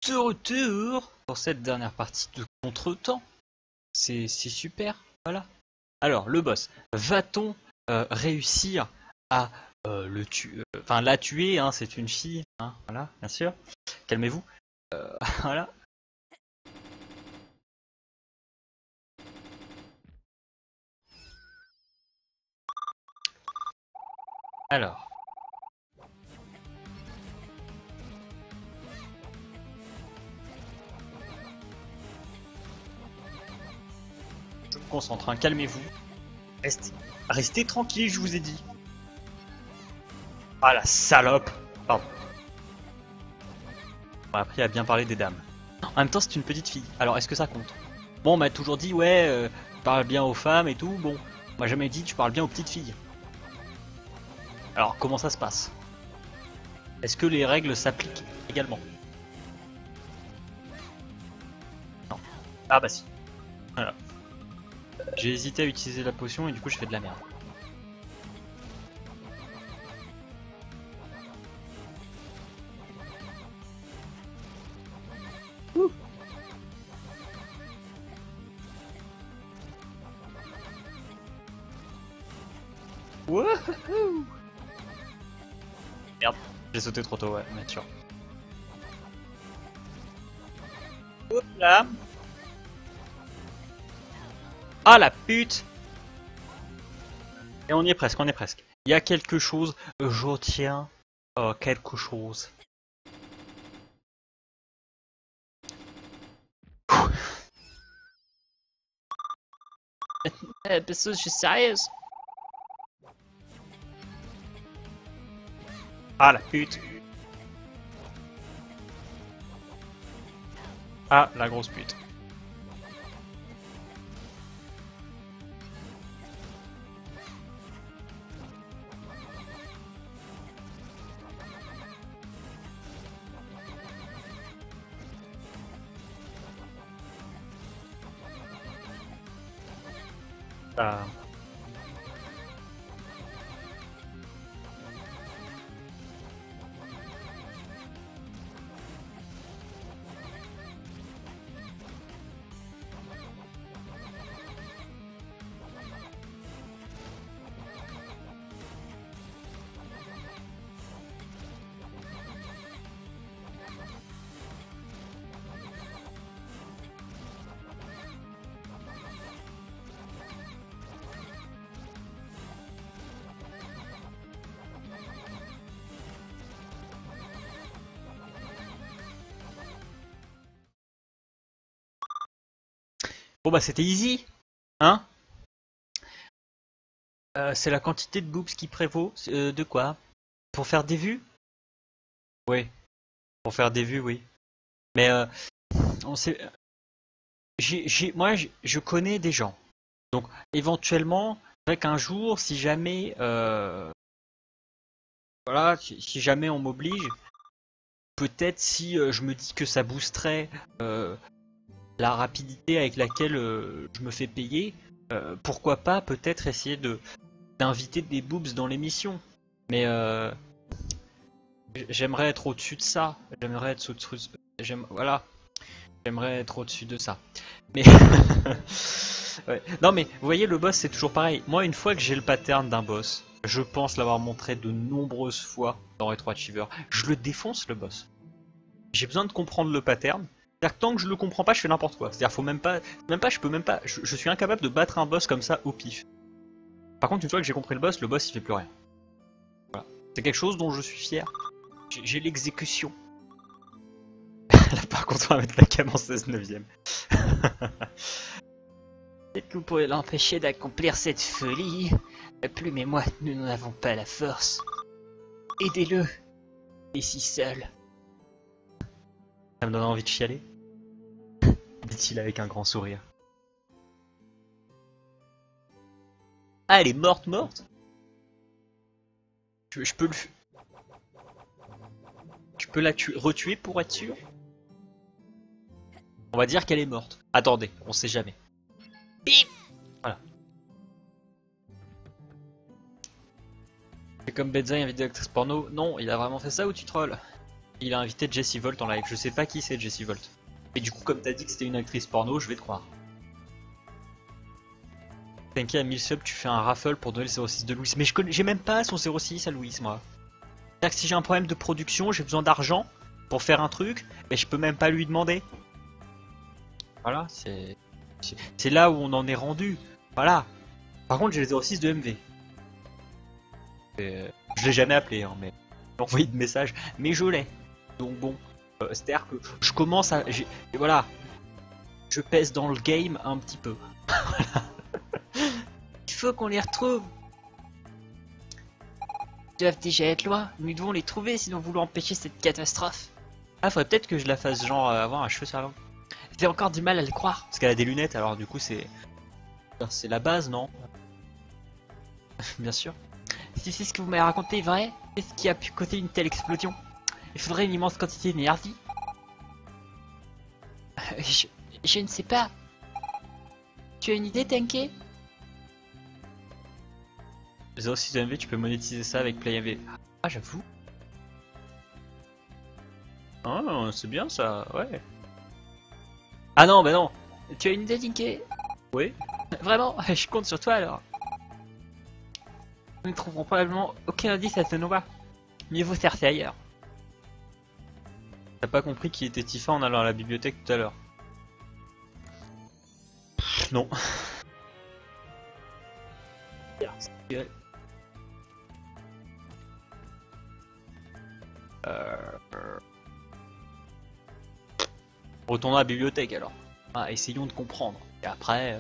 De retour pour cette dernière partie de Contretemps. C'est super, voilà. Alors, le boss, va-t-on réussir à le tuer, enfin la tuer, hein, c'est une fille, hein, voilà, bien sûr. Calmez-vous. Voilà. Alors. Je me concentre, hein, calmez-vous. Restez tranquille, je vous ai dit. Ah la salope. Pardon. On m'a appris à bien parler des dames. En même temps, c'est une petite fille. Alors, est-ce que ça compte? Bon, on m'a toujours dit, ouais, tu parles bien aux femmes et tout. Bon, on m'a jamais dit, tu parles bien aux petites filles. Alors, comment ça se passe? Est-ce que les règles s'appliquent également? Non. Ah bah si. Voilà. J'ai hésité à utiliser la potion et du coup, je fais de la merde. Ouh. Wouhou. Merde, j'ai sauté trop tôt, ouais, bien sûr. Hop là. Ah la pute. Et on y est presque, on est presque. Il y a quelque chose, je tiens quelque chose. Bist du sérieux? Ah la pute. Ah la grosse pute. Ah. Bon bah c'était easy, hein? C'est la quantité de boobs qui prévaut. De quoi? Pour faire des vues? Oui, pour faire des vues, oui. Mais on sait, moi, je connais des gens. Donc, éventuellement, avec un jour, si jamais, voilà, si jamais on m'oblige, peut-être si je me dis que ça boosterait la rapidité avec laquelle je me fais payer, pourquoi pas peut-être essayer d'inviter des boobs dans l'émission. Mais j'aimerais être au-dessus de ça. J'aimerais être au-dessus. Voilà. J'aimerais être au-dessus de ça. Mais ouais. Non mais vous voyez, le boss c'est toujours pareil. Moi, une fois que j'ai le pattern d'un boss, je pense l'avoir montré de nombreuses fois dans Retro Achiever, je le défonce le boss. J'ai besoin de comprendre le pattern. C'est-à-dire que tant que je le comprends pas, je fais n'importe quoi. C'est-à-dire faut même pas, je peux même pas, je suis incapable de battre un boss comme ça au pif. Par contre, une fois que j'ai compris le boss il fait plus rien. Voilà. C'est quelque chose dont je suis fier. J'ai l'exécution. Là par contre on va mettre la cam en 16 neuvième. Peut-être que vous pourrez l'empêcher d'accomplir cette folie. Plume et moi, nous n'en avons pas la force. Aidez-le. Il est si seul. Ça me donne envie de chialer. Dit-il avec un grand sourire. Ah, elle est morte. Je peux le... Je peux la retuer pour être sûr? On va dire qu'elle est morte. Attendez, on sait jamais. Bip. Voilà. C'est comme Benza, invité d'actrice porno. Non, il a vraiment fait ça ou tu trolls? Il a invité Jessie Volt en live. Je sais pas qui c'est Jessie Volt. Et du coup, comme t'as dit que c'était une actrice porno, je vais te croire. T'inquiète, à 1000 subs, tu fais un raffle pour donner le 06 de Louis. Mais j'ai même pas son 06 à Louis, moi. C'est-à-dire que si j'ai un problème de production, j'ai besoin d'argent pour faire un truc, mais je peux même pas lui demander. Voilà, c'est là où on en est rendu. Voilà. Par contre, j'ai le 06 de MV. Je l'ai jamais appelé, hein, mais j'ai envoyé de messages, mais je l'ai. Donc bon, c'est-à-dire que je commence à... Et voilà, je pèse dans le game un petit peu. Voilà. Il faut qu'on les retrouve. Ils doivent déjà être loin, nous devons les trouver sinon nous voulons empêcher cette catastrophe. Ah, faudrait peut-être que je la fasse genre avoir un cheveu sur la langue. J'ai encore du mal à le croire. Parce qu'elle a des lunettes, alors du coup c'est la base, non? Bien sûr. Si c'est ce que vous m'avez raconté est vrai, qu'est-ce qui a pu causer une telle explosion? Il faudrait une immense quantité d'énergie. Je ne sais pas. Tu as une idée, Tanké? 06 MV, tu peux monétiser ça avec PlayMV. Ah, j'avoue. Ah, c'est bien ça, ouais. Ah non, bah non. Tu as une idée, Tanké? Oui. Vraiment? Je compte sur toi alors. Nous ne trouverons probablement aucun indice à ce Nova. Mieux vaut chercher ailleurs. T'as pas compris qui était Tifa en allant à la bibliothèque tout à l'heure? Non. Retournons à la bibliothèque alors. Ah, essayons de comprendre. Et après,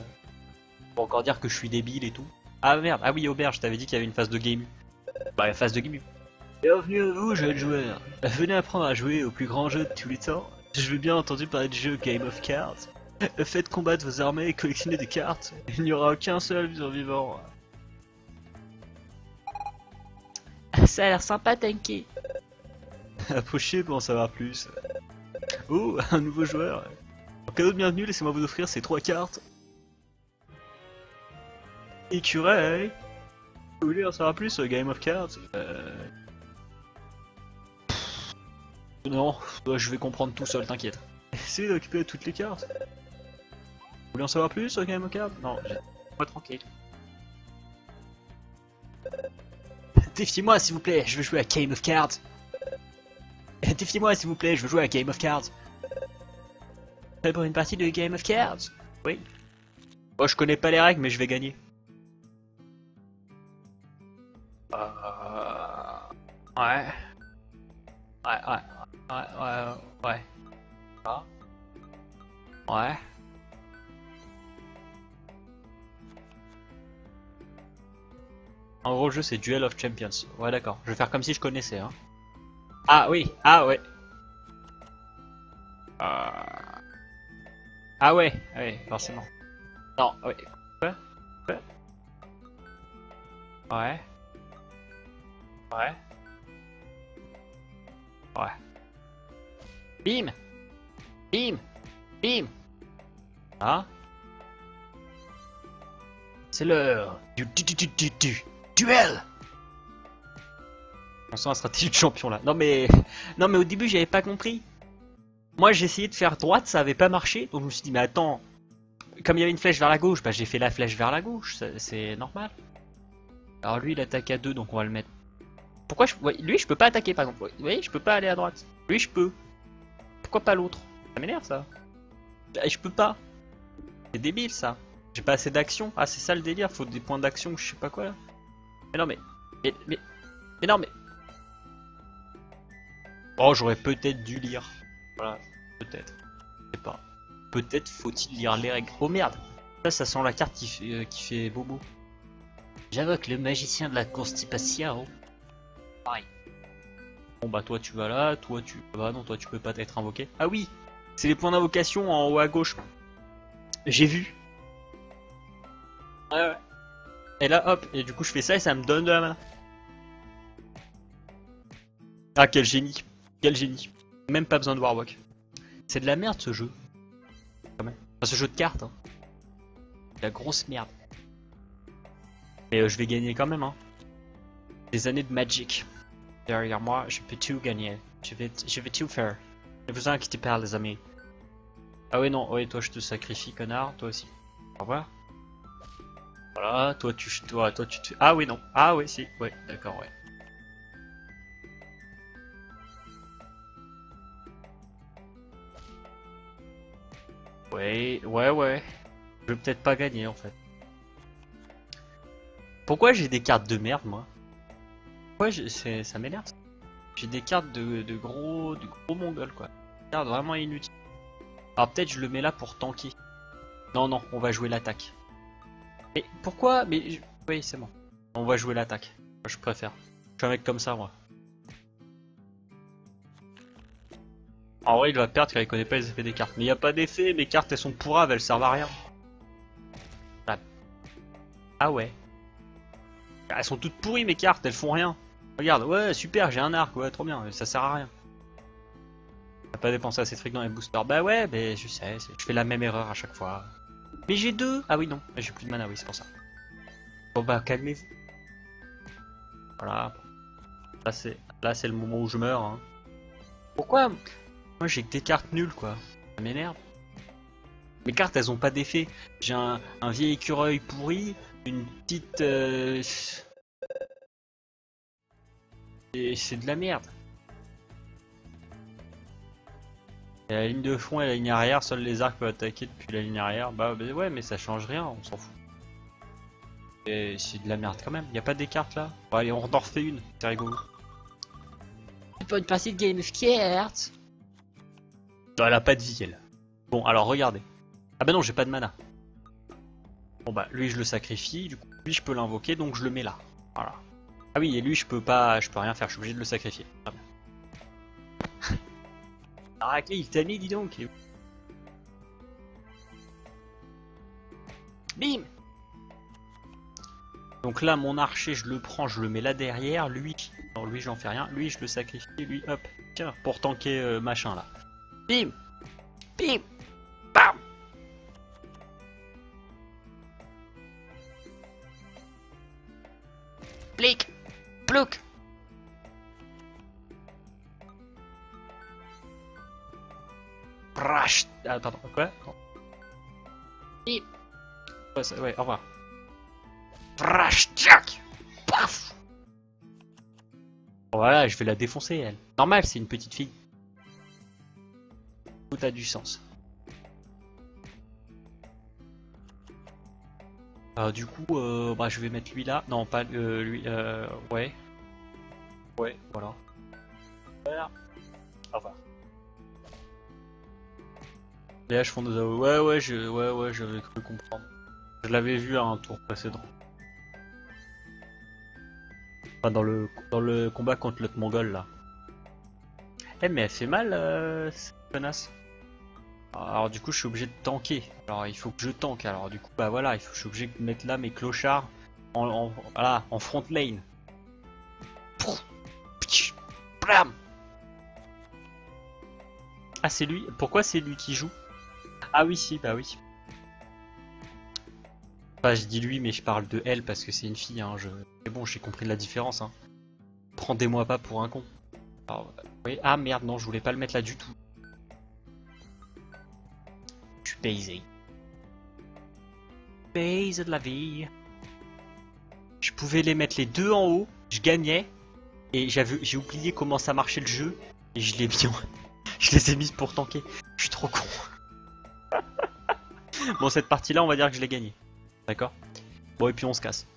faut encore dire que je suis débile et tout. Ah merde, ah oui, Auberge, je t'avais dit qu'il y avait une phase de game. Bah, la phase de game. Bienvenue à vous, jeunes joueurs. Venez apprendre à jouer au plus grand jeu de tous les temps. Je vais bien entendu parler du jeu Game of Cards. Faites combattre vos armées et collectionnez des cartes. Il n'y aura aucun seul survivant. Ça a l'air sympa, Tanké. Approchez pour en savoir plus. Oh, un nouveau joueur. En cadeau de bienvenue, laissez-moi vous offrir ces 3 cartes. Écureuil. Vous voulez en savoir plus sur Game of Cards? Non, je vais comprendre tout seul, t'inquiète. Essayez d'occuper toutes les cartes. Vous voulez en savoir plus sur Game of Cards? Non, moi tranquille. Défiez-moi s'il vous plaît, je veux jouer à Game of Cards. Défiez-moi s'il vous plaît, je veux jouer à Game of Cards. Prêt pour une partie de Game of Cards? Oui. Moi je connais pas les règles mais je vais gagner. Ouais. Ouais. Ah. Ouais. En gros le jeu c'est Duel of Champions. Ouais d'accord, je vais faire comme si je connaissais hein. Ah oui, ah ouais. Ah ouais, forcément. Non, ouais. Quoi? Ouais. Ouais. Ouais. Bim! Bim! Bim! Ah? C'est l'heure du duel! On sent la stratégie de champion là. Non mais au début j'avais pas compris. Moi j'ai essayé de faire droite, ça avait pas marché. Donc je me suis dit mais attends, comme il y avait une flèche vers la gauche, bah j'ai fait la flèche vers la gauche, c'est normal. Alors lui il attaque à 2 donc on va le mettre. Pourquoi lui je peux pas attaquer par exemple. Vous voyez je peux pas aller à droite. Lui je peux. Pourquoi pas l'autre? Ça m'énerve ça. Je peux pas. C'est débile ça. J'ai pas assez d'action. Ah c'est ça le délire, faut des points d'action ou je sais pas quoi là. Mais non mais non mais. Oh j'aurais peut-être dû lire. Voilà, peut-être. Je sais pas. Peut-être faut-il lire les règles. Oh merde. Ça sent la carte qui fait bobo. J'invoque le magicien de la constipation. Pareil. Bon bah toi tu vas là, toi tu... Bah non toi tu peux pas être invoqué. Ah oui, c'est les points d'invocation en haut à gauche. J'ai vu. Ouais. Et là hop, et du coup je fais ça et ça me donne de la mana. Ah quel génie. Quel génie. Même pas besoin de Warwalk. C'est de la merde ce jeu. Quand même. Enfin ce jeu de cartes. Hein. La grosse merde. Mais je vais gagner quand même hein. Des années de Magic. derrière moi, je peux tout gagner. Je vais tout faire. Ne vous inquiétez pas, les amis. Ah oui, non, oui, toi je te sacrifie, connard, toi aussi. Au revoir. Voilà, toi tu te... Ah oui, non. Ah oui, si, ouais, d'accord, ouais. Ouais. Je vais peut-être pas gagner en fait. Pourquoi j'ai des cartes de merde, moi? Pourquoi ça m'énerve? J'ai des cartes de gros mongols, quoi. Des cartes vraiment inutiles. Alors peut-être je le mets là pour tanker. Non, on va jouer l'attaque. Mais pourquoi? Oui, c'est bon. On va jouer l'attaque. Je préfère. Je suis un mec comme ça, moi. En vrai, il va perdre car il connaît pas les effets des cartes. Mais il n'y a pas d'effet, mes cartes elles sont pourraves, elles servent à rien. Ah ouais. Elles sont toutes pourries mes cartes, elles font rien. Regarde, ouais, super, j'ai un arc, ouais, trop bien, ça sert à rien. T'as pas dépensé assez de fric dans les boosters. Bah ouais, mais je sais, je fais la même erreur à chaque fois. Mais j'ai deux. Ah oui, non, j'ai plus de mana, oui, c'est pour ça. Bon bah, calmez-vous. Voilà. Là, c'est le moment où je meurs. Hein. Pourquoi? Moi, j'ai que des cartes nulles, quoi. Ça m'énerve. Mes cartes, elles ont pas d'effet. J'ai un vieil écureuil pourri, une petite... Et c'est de la merde. Et la ligne de front et la ligne arrière, seuls les arcs peuvent attaquer depuis la ligne arrière. Bah ouais, mais ça change rien, on s'en fout. Et c'est de la merde quand même. Y a pas des cartes là? Bon, allez, on en refait une, c'est rigolo. C'est pas une partie de Game of Cards. Non, elle a pas de vie, elle. Bon, alors regardez. Ah bah non, j'ai pas de mana. Bon bah, lui je le sacrifie, du coup, lui je peux l'invoquer, donc je le mets là. Voilà. Ah oui, et lui je peux rien faire, je suis obligé de le sacrifier. Très bien. Arrêtez, il t'a mis, dis donc. Bim. Donc là, mon archer, je le prends, je le mets là derrière. Lui, non, lui, j'en fais rien. Lui, je le sacrifie. Lui, hop, tiens, pour tanker machin là. Bim, bim, bam. Plic, plouc. Brash. Ah, pardon, quoi? Bim. Ouais, au revoir. Paf. Voilà, je vais la défoncer elle. Normal, c'est une petite fille. Tout a du sens. Du coup, bah, je vais mettre lui là. Non, pas lui. Ouais. Ouais, voilà. Voilà. Au revoir. Les haches font des AO. Ouais, j'avais cru comprendre. Je l'avais vu à un tour précédent. Enfin, dans le combat contre l'autre mongol là. Eh mais elle fait mal cette connasse. Alors du coup je suis obligé de tanker. Alors il faut que je tank. Alors du coup bah voilà, je suis obligé de mettre là mes clochards voilà, en front lane. Ah c'est lui. Pourquoi c'est lui qui joue? Ah oui si, bah oui. Enfin, je dis lui, mais je parle de elle parce que c'est une fille. Hein. Mais bon, j'ai compris la différence. Hein. Prendez-moi pas pour un con. Alors, oui. Ah merde, non, je voulais pas le mettre là du tout. Je suis baisé. Baisé de la vie. Je pouvais les mettre les deux en haut, je gagnais. Et j'ai oublié comment ça marchait le jeu. Et je l'ai mis Je les ai mises pour tanker. Je suis trop con. Bon, cette partie-là, on va dire que je l'ai gagnée. D'accord. Bon et puis on se casse.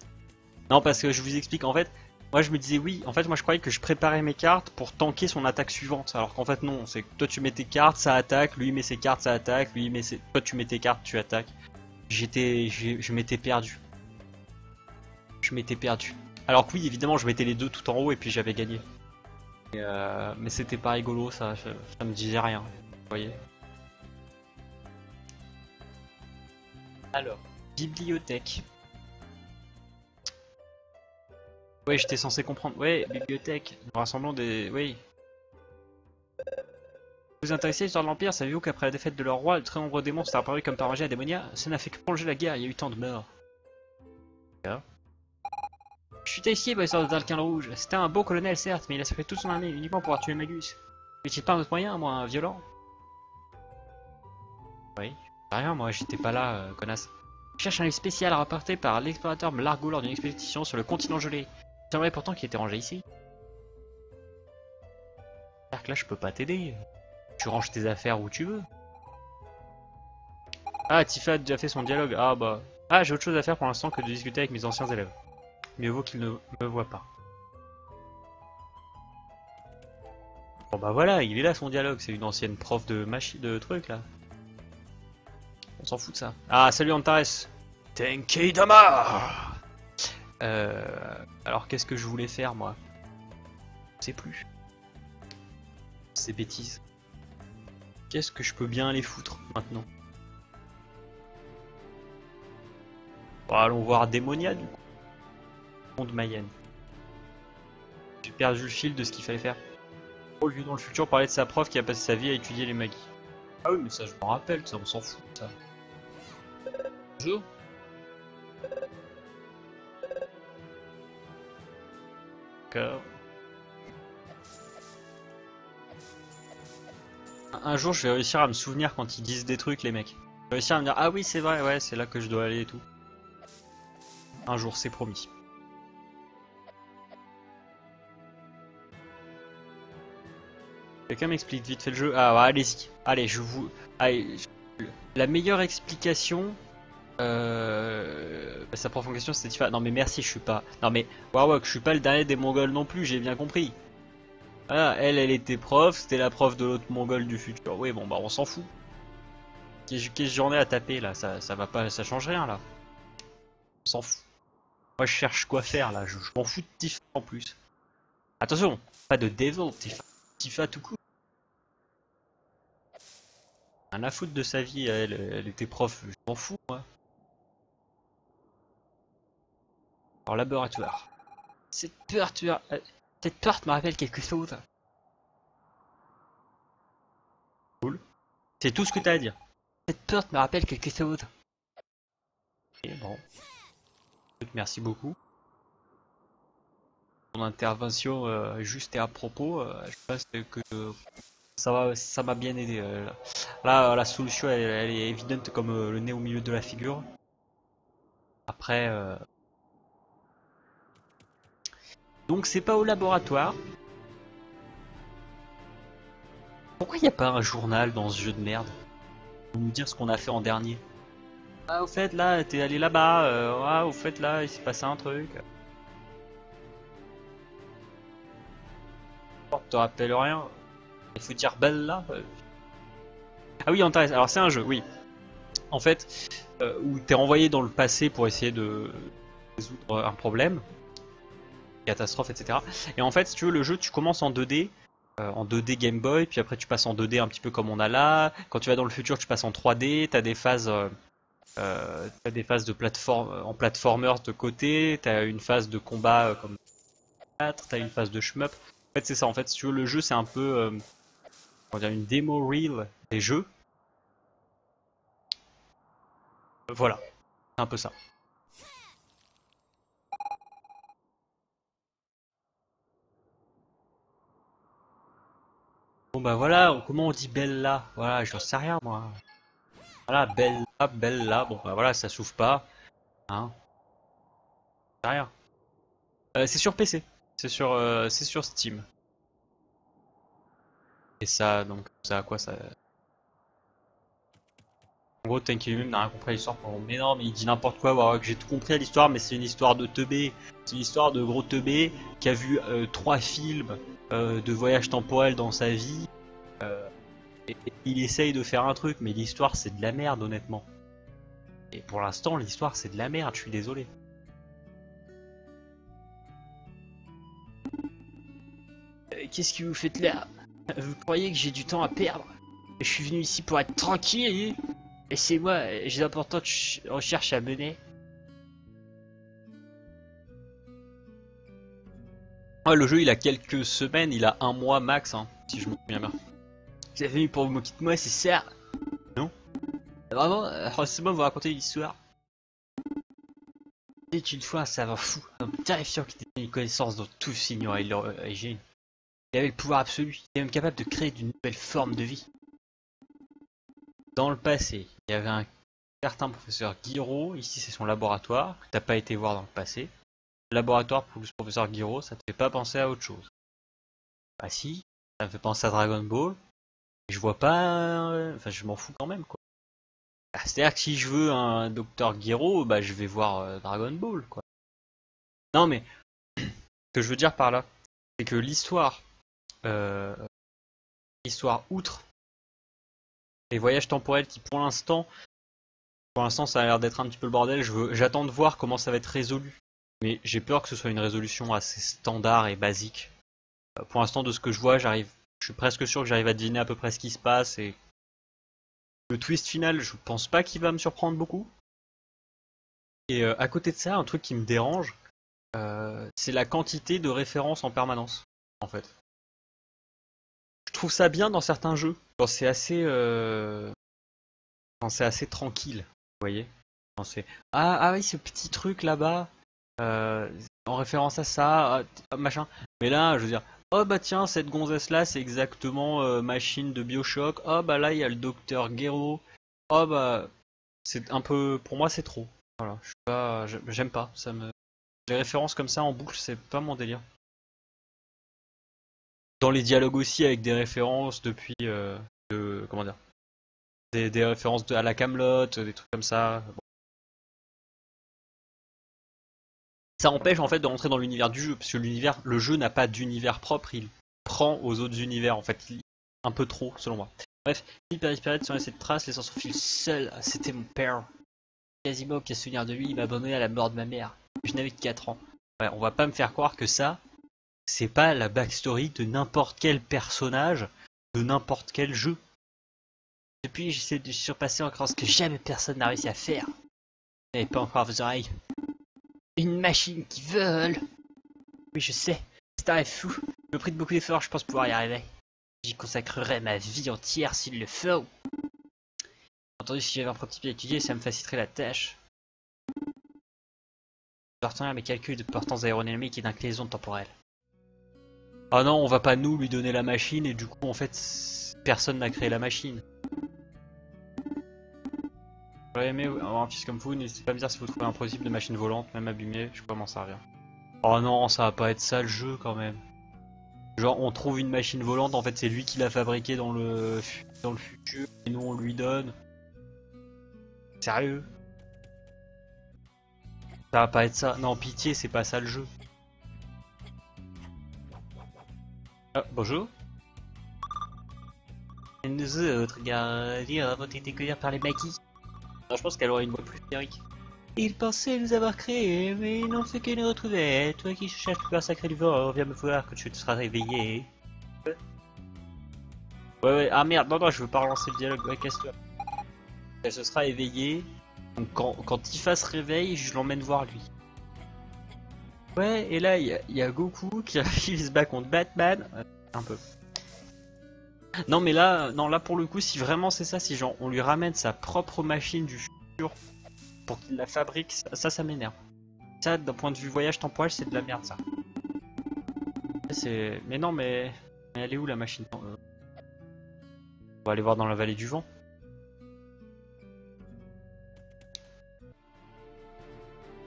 Non parce que je vous explique en fait, moi je me disais oui, en fait moi je croyais que je préparais mes cartes pour tanker son attaque suivante. Alors qu'en fait non, c'est que toi tu mets tes cartes, ça attaque, lui il met ses cartes, ça attaque, lui il met ses... Toi tu mets tes cartes, tu attaques. Je m'étais perdu. Je m'étais perdu. Alors que oui évidemment je mettais les deux tout en haut et puis j'avais gagné. Mais c'était pas rigolo ça me disait rien. Vous voyez. Alors. Bibliothèque. Ouais, j'étais censé comprendre. Ouais, bibliothèque. Nous rassemblons des... Oui. Vous vous intéressez à l'histoire de l'Empire? Savez-vous qu'après la défaite de leur roi, le très nombreux démons sont apparus comme par magie à Démonia? Ça n'a fait que prolonger la guerre, il y a eu tant de morts. Je suis terrifié par l'histoire de Dalquin le Rouge. C'était un beau colonel, certes, mais il a sacrifié toute son armée uniquement pour avoir tué Magus. N'est-il pas un autre moyen, moi, un violent? Oui. Rien, moi, j'étais pas là, connasse. Je cherche un livre spécial rapporté par l'explorateur Largo lors d'une expédition sur le continent gelé. J'aimerais pourtant qu'il était rangé ici. C'est-à-dire que là, je peux pas t'aider. Tu ranges tes affaires où tu veux. Ah, Tifa a déjà fait son dialogue. Ah bah. Ah, j'ai autre chose à faire pour l'instant que de discuter avec mes anciens élèves. Mieux vaut qu'ils ne me voient pas. Bon bah voilà, il est là son dialogue. C'est une ancienne prof de de trucs là. On s'en fout de ça. Ah, salut Antares. Tenkei Dama. Alors qu'est-ce que je voulais faire moi? Je sais plus. Ces bêtises. Qu'est-ce que je peux bien aller foutre maintenant? Bon, allons voir Démonia du coup. Monde Mayenne. J'ai perdu le fil de ce qu'il fallait faire. Oh, le vieux dans le futur parlait de sa prof qui a passé sa vie à étudier les magies. Ah oui, mais ça je m'en rappelle, ça on s'en fout ça. Bonjour. D'accord. Un jour, je vais réussir à me souvenir quand ils disent des trucs, les mecs. Je vais réussir à me dire, ah oui, c'est vrai, ouais, c'est là que je dois aller et tout. Un jour, c'est promis. Quelqu'un m'explique vite fait le jeu. Ah, ouais, allez-y. Allez, je vous... Allez, la meilleure explication... Sa prof en question, c'était Tifa. Non mais merci, je suis pas... Non mais, Warwick, je suis pas le dernier des Mongols non plus, j'ai bien compris. Voilà, elle était prof, c'était la prof de l'autre Mongol du futur. Oui, bon, bah on s'en fout. Qu'est-ce que j'en ai à taper là, ça va pas, ça change rien là. On s'en fout. Moi je cherche quoi faire là, je m'en fous de Tifa en plus. Attention, pas de Devil, Tifa tout court. Rien à foutre de sa vie, elle était prof, je m'en fous moi. Alors laboratoire. Cette porte me rappelle quelque chose. Cool. C'est tout ce que t'as à dire. Cette porte me rappelle quelque chose. Ok, bon. Merci beaucoup. Ton intervention juste et à propos, je pense que ça m'a bien aidé. Là, la solution elle est évidente comme le nez au milieu de la figure. Après, donc c'est pas au laboratoire. Pourquoi il n'y a pas un journal dans ce jeu de merde pour nous dire ce qu'on a fait en dernier? Ah, au fait, là, t'es allé là-bas. Ah, au fait, là, il s'est passé un truc. Oh, te rappelle rien. Il faut dire belle là. Ah oui, intéressant. Alors c'est un jeu, oui. En fait, où t'es renvoyé dans le passé pour essayer de résoudre un problème, catastrophe, etc. Et en fait, si tu veux, le jeu, tu commences en 2D Game Boy, puis après tu passes en 2D un petit peu comme on a là. Quand tu vas dans le futur, tu passes en 3D. T'as des phases, de plateforme, en platformer de côté. T'as une phase de combat comme 4. T'as une phase de shmup. En fait, c'est ça. En fait, si tu veux, le jeu, c'est un peu, on va dire une démo reel des jeux. Voilà, c'est un peu ça. Bon bah voilà, comment on dit Bella? Voilà, j'en sais rien moi. Voilà, Bella, bon bah voilà, ça s'ouvre pas. Hein, c'est rien. C'est sur PC, c'est sur Steam. Et ça, donc, ça à quoi ça... En gros, Tenkei n'a rien compris à l'histoire. Mais non, mais il dit n'importe quoi. Voilà, que j'ai tout compris à l'histoire, mais c'est une histoire de teubé. C'est une histoire de gros teubé qui a vu 3 films de voyage temporel dans sa vie. Et il essaye de faire un truc, mais l'histoire c'est de la merde, honnêtement. Et pour l'instant, l'histoire c'est de la merde, je suis désolé. Qu'est-ce que vous faites là? Vous croyez que j'ai du temps à perdre? Je suis venu ici pour être tranquille. Laissez-moi, j'ai d'importantes recherches à mener. Ah, le jeu il a quelques semaines, il a un mois max, hein, si je me souviens bien. Vous êtes venu pour vous moquer de moi, c'est ça? Non? Vraiment, c'est bon, vous raconter une histoire. une fois un savant fou, un homme terrifiant qui détenait une connaissance dont tous ignoraient l'origine. Il avait le pouvoir absolu, il était même capable de créer d'une nouvelle forme de vie. Dans le passé, il y avait un certain professeur Guiraud, ici c'est son laboratoire, que t'as pas été voir dans le passé. Le laboratoire pour le professeur Guiraud, ça te fait pas penser à autre chose. Ah si, ça me fait penser à Dragon Ball, et je vois pas... Enfin je m'en fous quand même quoi. C'est-à-dire que si je veux un docteur Guiraud, bah je vais voir Dragon Ball quoi. Non mais, ce que je veux dire par là, c'est que l'histoire, outre les voyages temporels qui pour l'instant ça a l'air d'être un petit peu le bordel, j'attends de voir comment ça va être résolu. Mais j'ai peur que ce soit une résolution assez standard et basique. Pour l'instant de ce que je vois, je suis presque sûr que j'arrive à deviner à peu près ce qui se passe et le twist final, je pense pas qu'il va me surprendre beaucoup. Et à côté de ça, un truc qui me dérange, c'est la quantité de références en permanence, en fait. Je trouve ça bien dans certains jeux, quand c'est assez tranquille, vous voyez. Quand c'est ah oui, ce petit truc là-bas, en référence à ça, machin. Mais là, je veux dire, oh bah tiens, cette gonzesse là, c'est exactement machine de BioShock. Oh bah là, il y a le docteur Guiraud. Oh bah, c'est un peu, pour moi, c'est trop. Voilà, je suis pas, j'aime pas. Les références comme ça en boucle, c'est pas mon délire. Dans les dialogues aussi, avec des références depuis, comment dire, des références à la Camelot, des trucs comme ça. Bon. Ça empêche en fait de rentrer dans l'univers du jeu, parce que le jeu n'a pas d'univers propre, il prend aux autres univers en fait, un peu trop selon moi. Bref, Philippe a disparu sans laisser de traces, laissant son fils seul. C'était mon père. Quasiment aucun souvenir de lui, il m'a abandonné à la mort de ma mère. Je n'avais que 4 ans. Ouais, on va pas me faire croire que ça, c'est pas la backstory de n'importe quel personnage, de n'importe quel jeu. Depuis, j'essaie de surpasser encore ce que jamais personne n'a réussi à faire. Vous n'avez pas encore vos oreilles. Une machine qui vole. Oui, je sais, c'est un rêve fou. Je me prie de beaucoup d'efforts, je pense pouvoir y arriver. J'y consacrerai ma vie entière s'il le faut. Entendu, si j'avais un prototype à étudier, ça me faciliterait la tâche. Je dois retenir mes calculs de portance aérodynamique et d'inclinaison temporelle. Ah non, on va pas nous lui donner la machine et du coup en fait personne n'a créé la machine. J'aurais aimé avoir un fils comme vous, n'hésitez pas à me dire si vous trouvez un prototype de machine volante, même abîmé, je peux m'en servir. Oh non, ça va pas être ça le jeu quand même. Genre on trouve une machine volante, en fait c'est lui qui l'a fabriquée dans le futur et nous on lui donne. Sérieux? Ça va pas être ça. Non, pitié, c'est pas ça le jeu. Ah, bonjour. Et nous autres, regardez, avons été découverts par les maquis. Je pense qu'elle aurait une voix plus lyrique. Ils pensaient nous avoir créés, mais ils n'ont fait que nous retrouver. Toi qui cherches le pouvoir sacré du vent, viens me voir quand tu te seras réveillé. Ouais, ah merde, non, je veux pas relancer le dialogue, ouais, casse-toi. Elle se sera éveillée, donc quand Tifa se réveille, je l'emmène voir lui. Ouais, et là, il y a Goku qui se bat contre Batman. Un peu. Non, mais là, là pour le coup, si vraiment c'est ça, si genre on lui ramène sa propre machine du futur pour qu'il la fabrique, ça m'énerve. Ça, d'un point de vue voyage temporel, c'est de la merde, ça. Mais non, mais elle est où la machine? On va aller voir dans la vallée du vent.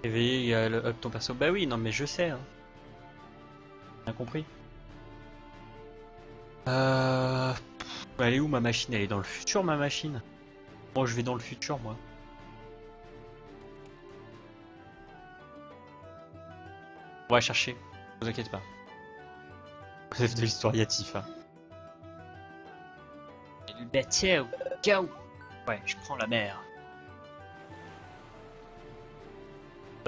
Éveiller up ton perso. Bah oui, non, mais je sais. Hein. Bien compris. Elle est où ma machine? Elle est dans le futur, ma machine. Moi, je vais dans le futur, moi. On va chercher. Ne vous inquiétez pas. Bref de l'histoire Yatif. Hein. Le bateau, go! Ouais, je prends la mer.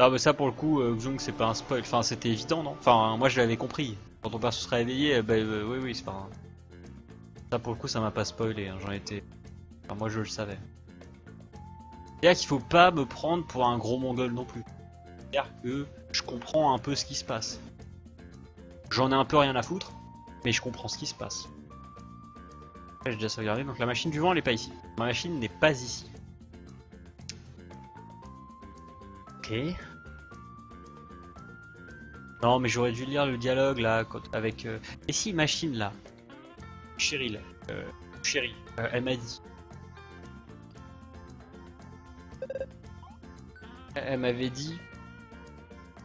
Ah bah ça pour le coup, Xung c'est pas un spoil, enfin c'était évident non? Enfin moi je l'avais compris. Quand ton perso sera éveillé, bah oui c'est pas un... Ça pour le coup ça m'a pas spoilé, hein. J'en étais... Enfin moi je le savais. C'est-à-dire qu'il faut pas me prendre pour un gros mongol non plus. C'est-à-dire que je comprends un peu ce qui se passe. J'en ai un peu rien à foutre, mais je comprends ce qui se passe. J'ai déjà sauvegardé, donc la machine du vent elle est pas ici. Ma machine n'est pas ici. Ok. Non, mais j'aurais dû lire le dialogue là avec. Et si, machine là. Cheryl. Chérie. Elle m'a dit. Elle m'avait dit.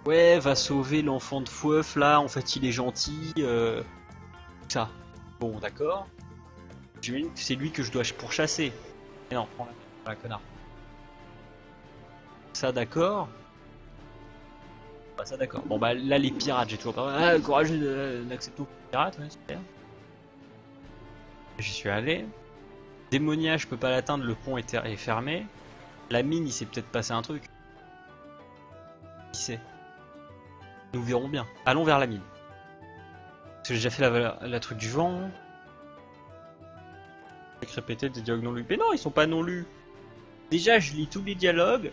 Ouais, va sauver l'enfant de Foueuf là, en fait il est gentil. Ça. Bon, d'accord. J'imagine que c'est lui que je dois pourchasser. Mais non, prends la connard. Ça, d'accord. Bah, ça, d'accord. Bon, bah là, les pirates, j'ai toujours pas. Ah, courageux d'accepter aux pirates, ouais, super. J'y suis allé. Démonia, je peux pas l'atteindre, le pont est fermé. La mine, il s'est peut-être passé un truc. Qui sait? Nous verrons bien. Allons vers la mine. Parce que j'ai déjà fait la truc du vent. Répéter des dialogues non lus. Mais non, ils sont pas non lus. Déjà, je lis tous les dialogues,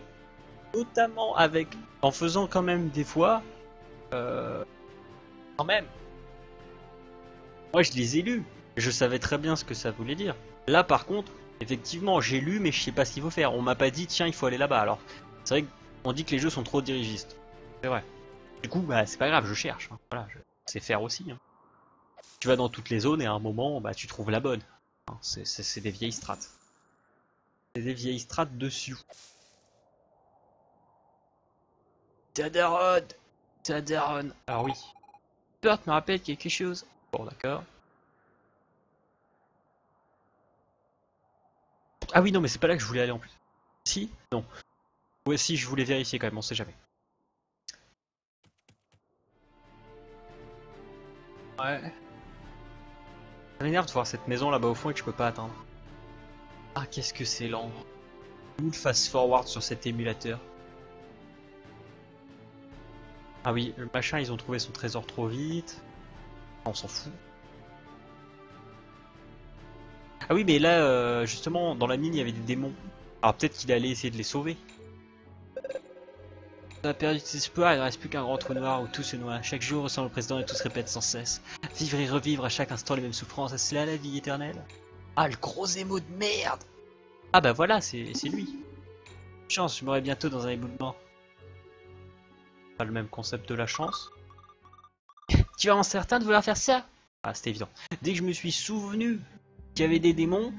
notamment avec, en faisant quand même des fois, quand même. Moi, je les ai lus. Je savais très bien ce que ça voulait dire. Là, par contre, effectivement, j'ai lu, mais je sais pas ce qu'il faut faire. On m'a pas dit, tiens, il faut aller là-bas. Alors, c'est vrai qu'on dit que les jeux sont trop dirigistes. C'est vrai. Du coup, bah, c'est pas grave, je cherche. Hein. Voilà, je sais faire aussi. Hein. Tu vas dans toutes les zones et à un moment, bah, tu trouves la bonne. Hein, c'est des vieilles strates. C'est des vieilles strates dessus. Tadarod, Tadaron. Ah oui. Bert me rappelle quelque chose. Bon, d'accord. Ah oui, non, mais c'est pas là que je voulais aller en plus. Si? Non. Ouais, si, je voulais vérifier quand même, on sait jamais. Ouais. Ça m'énerve de voir cette maison là-bas au fond et que je peux pas atteindre. Ah, qu'est-ce que c'est lent. Où le fast forward sur cet émulateur? Ah oui, le machin, ils ont trouvé son trésor trop vite. On s'en fout. Ah oui, mais là, justement, dans la mine, il y avait des démons. Alors peut-être qu'il allait essayer de les sauver. On a perdu ses espoirs, il ne reste plus qu'un grand trou noir où tout se noie. Chaque jour ressemble au président et tout se répète sans cesse. Vivre et revivre à chaque instant les mêmes souffrances, c'est là la vie éternelle. Ah, le gros émo de merde! Ah bah voilà, c'est lui. Chance, je mourrai bientôt dans un éboulement. Pas le même concept de la chance. Tu es vraiment certain de vouloir faire ça? Ah, c'était évident. Dès que je me suis souvenu qu'il y avait des démons,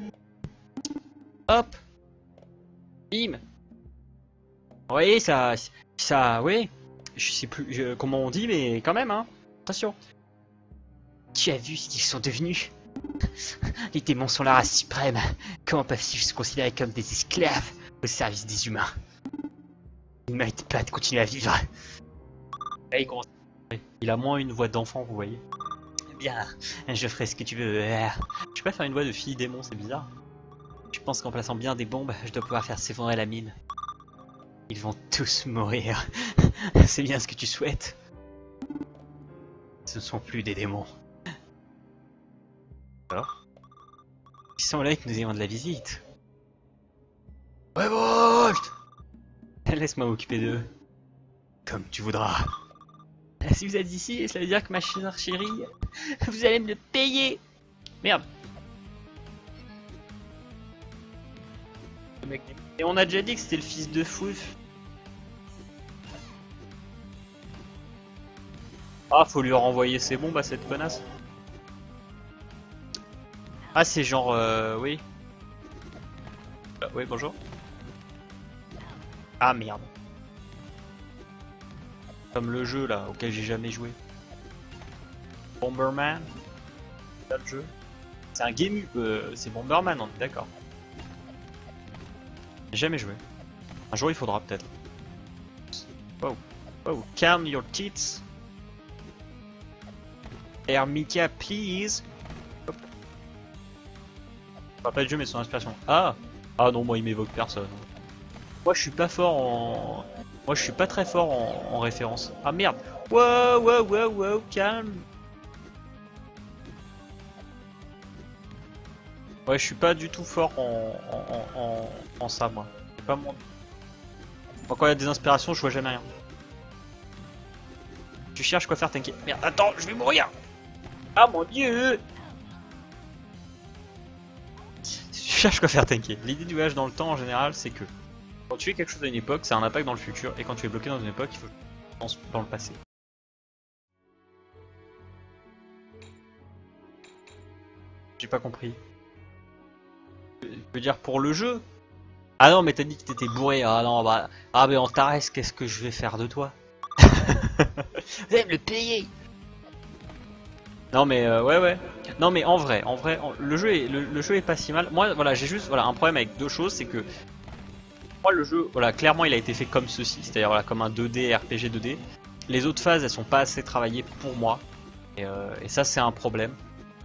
hop, bim. Vous voyez, ça, oui. Je sais plus comment on dit, mais quand même, hein. Attention. Tu as vu ce qu'ils sont devenus? Les démons sont la race suprême. Comment peuvent-ils se considérer comme des esclaves au service des humains? Ils ne méritent pas de continuer à vivre. Là, il a moins une voix d'enfant, vous voyez. Bien, je ferai ce que tu veux. Je peux pas faire une voix de fille démon, c'est bizarre. Je pense qu'en plaçant bien des bombes, je dois pouvoir faire s'effondrer la mine. Ils vont tous mourir. C'est bien ce que tu souhaites. Ce ne sont plus des démons. Alors, ils sont là que nous ayons de la visite. Révolte! Laisse-moi m'occuper d'eux. Comme tu voudras. Si vous êtes ici, cela veut dire que ma chère chérie, vous allez me le payer. Merde. Et on a déjà dit que c'était le fils de Fouif. Ah, faut lui renvoyer ses bombes à cette connasse. Ah, c'est genre, oui. Oui, bonjour. Ah, merde. Comme le jeu là, auquel j'ai jamais joué. Bomberman. C'est ça le jeu. C'est un game, c'est Bomberman, on est d'accord. J'ai jamais joué. Un jour il faudra peut-être. Wow. Wow. Calm your tits. Hermika, please. Hop. Pas de jeu mais son inspiration. Ah. Ah non, moi il m'évoque personne. Moi je suis pas fort en... Moi je suis pas très fort en référence. Ah merde. Wow, wow, wow, wow, calme. Ouais, je suis pas du tout fort en ça, moi. C'est pas mon... Moi, quand il y a des inspirations, je vois jamais rien. Tu cherches quoi faire, t'inquiète. Merde, attends, je vais mourir. Ah mon dieu. Tu cherches quoi faire, t'inquiète. L'idée du voyage dans le temps, en général, c'est que quand tu fais quelque chose à une époque, ça a un impact dans le futur. Et quand tu es bloqué dans une époque, il faut que tu penses dans le passé. J'ai pas compris. Tu veux dire pour le jeu? Ah non, mais t'as dit que t'étais bourré. Ah non, bah. Ah, mais Antares, qu'est-ce que je vais faire de toi? Vous allez me le payer! Non, mais ouais, ouais. Non, mais en vrai, le jeu est pas si mal. Moi, voilà, j'ai juste voilà, un problème avec deux choses. C'est que moi, le jeu, voilà, clairement, il a été fait comme ceci. C'est-à-dire, voilà, comme un 2D, RPG 2D. Les autres phases, elles sont pas assez travaillées pour moi. Et ça, c'est un problème.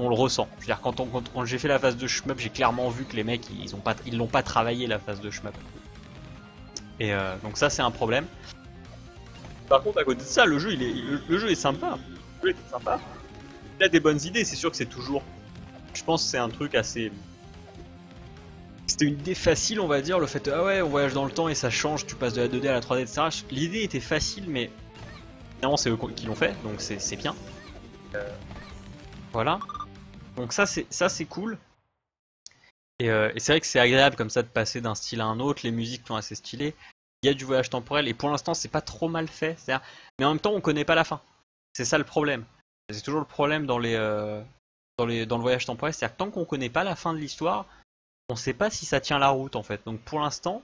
On le ressent. Je veux dire, quand j'ai fait la phase de shmup, j'ai clairement vu que les mecs, ils l'ont pas travaillé la phase de shmup. Et donc ça, c'est un problème. Par contre, à côté de ça, le jeu est sympa. Le jeu est sympa. Il a des bonnes idées. C'est sûr que c'est toujours. Je pense que c'est un truc assez. C'était une idée facile, on va dire. Le fait, ah ouais, on voyage dans le temps et ça change. Tu passes de la 2D à la 3D, etc. L'idée était facile, mais finalement, c'est eux qui l'ont fait, donc c'est bien. Voilà. Donc ça c'est cool. Et c'est vrai que c'est agréable comme ça de passer d'un style à un autre. Les musiques sont assez stylées. Il y a du voyage temporel et pour l'instant c'est pas trop mal fait. Mais en même temps on connaît pas la fin. C'est ça le problème. C'est toujours le problème dans dans le voyage temporel. C'est-à-dire que tant qu'on connaît pas la fin de l'histoire, on sait pas si ça tient la route en fait. Donc euh, pour l'instant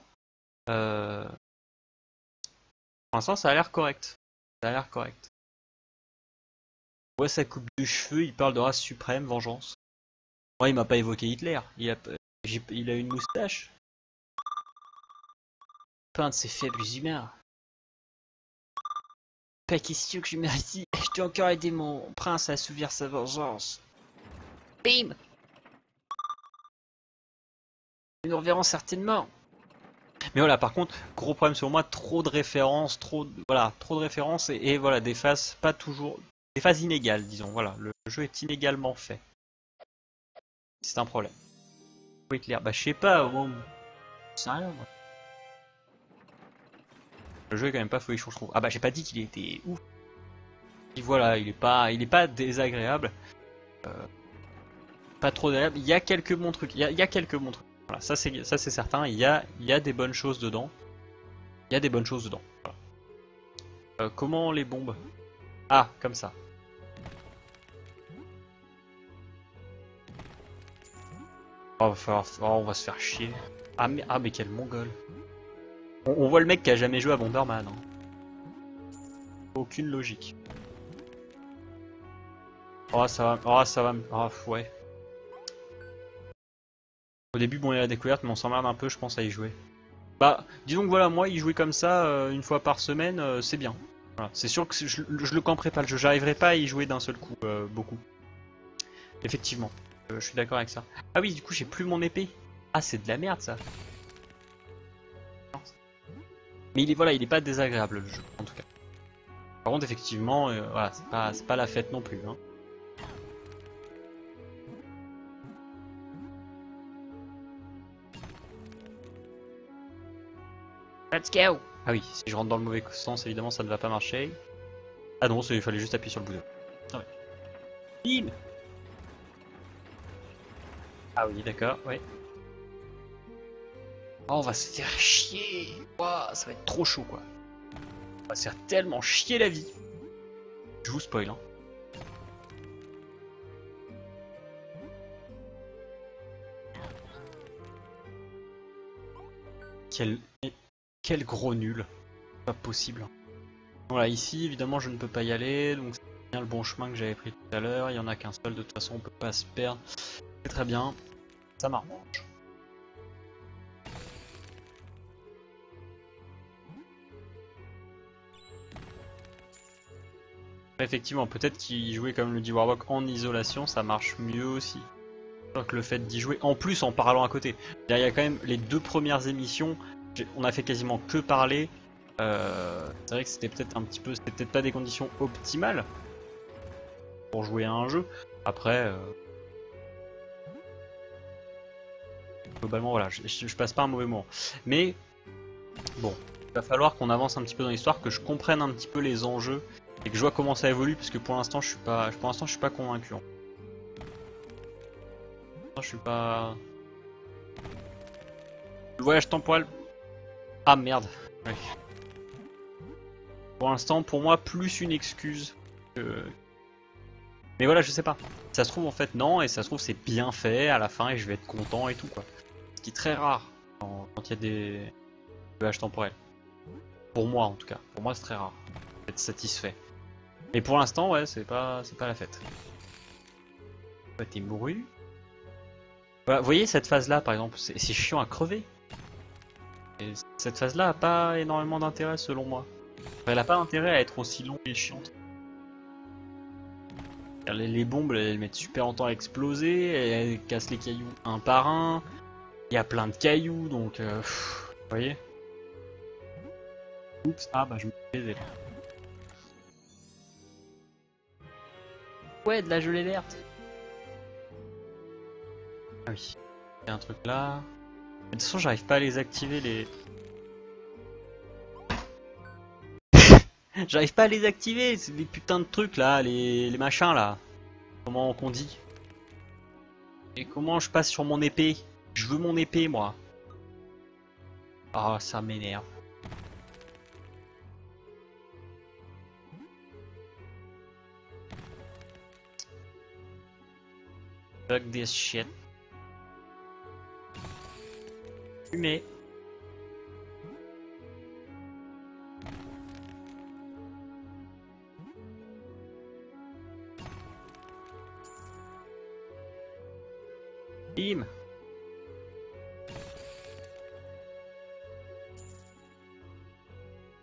ça a l'air correct. Ça a l'air correct. On voit sa coupe de cheveux, il parle de race suprême, vengeance. Moi, il m'a pas évoqué Hitler. Il a une moustache. Pas un de ses faibles humains. Pas question que je mérite. Je dois encore aider mon prince à assouvir sa vengeance. Bim! Nous reverrons certainement. Mais voilà, par contre, gros problème sur moi, trop de références, trop de références et voilà, des phases pas toujours, des phases inégales, disons. Voilà, le jeu est inégalement fait. C'est un problème. Hitler, bah je sais pas, c'est rien moi. Le jeu est quand même pas folichon, je trouve. Ah bah j'ai pas dit qu'il était ouf. Et voilà, il est pas désagréable. Pas trop désagréable. Il y a quelques bons trucs. Il y a quelques bons trucs. Voilà, ça c'est certain. Il y a des bonnes choses dedans. Il y a des bonnes choses dedans. Voilà. Comment les bombes? Ah, comme ça. Oh, on va se faire chier. Ah mais quel mongol. On voit le mec qui a jamais joué à Bomberman. Hein. Aucune logique. Oh ça va, oh ouais. Au début bon il y a la découverte mais on s'emmerde un peu je pense à y jouer. Bah disons que voilà moi y jouer comme ça une fois par semaine c'est bien. Voilà. C'est sûr que je le camperai pas le jeu, j'arriverai pas à y jouer d'un seul coup beaucoup. Effectivement, je suis d'accord avec ça. Ah oui du coup j'ai plus mon épée. Ah c'est de la merde ça. Mais il est pas désagréable le jeu en tout cas. Par contre effectivement voilà c'est pas la fête non plus hein. Let's go! Ah oui, si je rentre dans le mauvais sens, évidemment, ça ne va pas marcher. Ah non, il fallait juste appuyer sur le bouton. Ah ouais. Bim! Ah oui, d'accord, ouais. Oh, on va se faire chier! Wow, ça va être trop chaud, quoi. On va se faire tellement chier la vie. Je vous spoil, hein. Quel gros nul. Pas possible. Voilà, ici, évidemment, je ne peux pas y aller, donc c'est bien le bon chemin que j'avais pris tout à l'heure. Il y en a qu'un seul, de toute façon, on peut pas se perdre. C'est très bien. Ça m'arrange. Effectivement, peut-être qu'il jouait comme le dit Warlock en isolation, ça marche mieux aussi. Que le fait d'y jouer en plus en parlant à côté. Il y a quand même les deux premières émissions, on a fait quasiment que parler. C'est vrai que c'était peut-être c'était peut-être pas des conditions optimales pour jouer à un jeu. Après, globalement voilà, je passe pas un mauvais moment. Mais bon, il va falloir qu'on avance un petit peu dans l'histoire, que je comprenne un petit peu les enjeux et que je vois comment ça évolue, parce que pour l'instant je suis pas convaincu. Je suis pas. Le voyage temporel. Ah merde. Oui. Pour l'instant, pour moi, plus une excuse que. Mais voilà, je sais pas. Ça se trouve en fait non, et ça se trouve c'est bien fait à la fin et je vais être content et tout quoi. Ce qui est très rare quand il y a des haches temporels. Pour moi en tout cas. Pour moi c'est très rare d'être satisfait. Mais pour l'instant ouais, c'est pas la fête. Ouais, t'es mouru. Voilà, vous voyez cette phase là par exemple, c'est chiant à crever. Et cette phase là a pas énormément d'intérêt selon moi. Elle a pas intérêt à être aussi longue et chiante. Les bombes elles mettent super longtemps à exploser, elles cassent les cailloux un par un. Il y a plein de cailloux donc vous voyez. Oups, ah bah je me suis baisé là. Ouais, de la gelée verte. Ah oui, il y a un truc là. De toute façon j'arrive pas à les activer les... J'arrive pas à les activer, c'est les putains de trucs là, les machins là. Comment qu'on dit? Et comment je passe sur mon épée? Je veux mon épée moi. Ah, ça m'énerve. Fuck this shit. Fumée. Bim.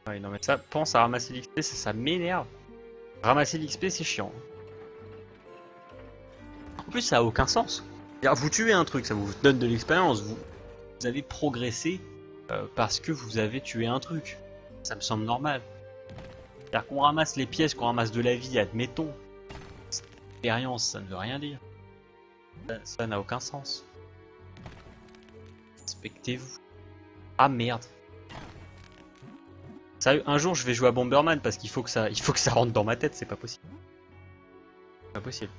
Ouais, non mais ça, pense à ramasser l'XP, ça m'énerve. Ramasser l'XP c'est chiant. En plus ça a aucun sens. Vous tuez un truc, ça vous donne de l'expérience, vous avez progressé parce que vous avez tué un truc. Ça me semble normal. C'est-à-dire qu'on ramasse les pièces, qu'on ramasse de la vie, admettons. Expérience, ça ne veut rien dire. Ça n'a aucun sens. Respectez-vous. Ah merde. Sérieux, un jour je vais jouer à Bomberman parce qu'il faut que ça rentre dans ma tête, c'est pas possible. C'est pas possible.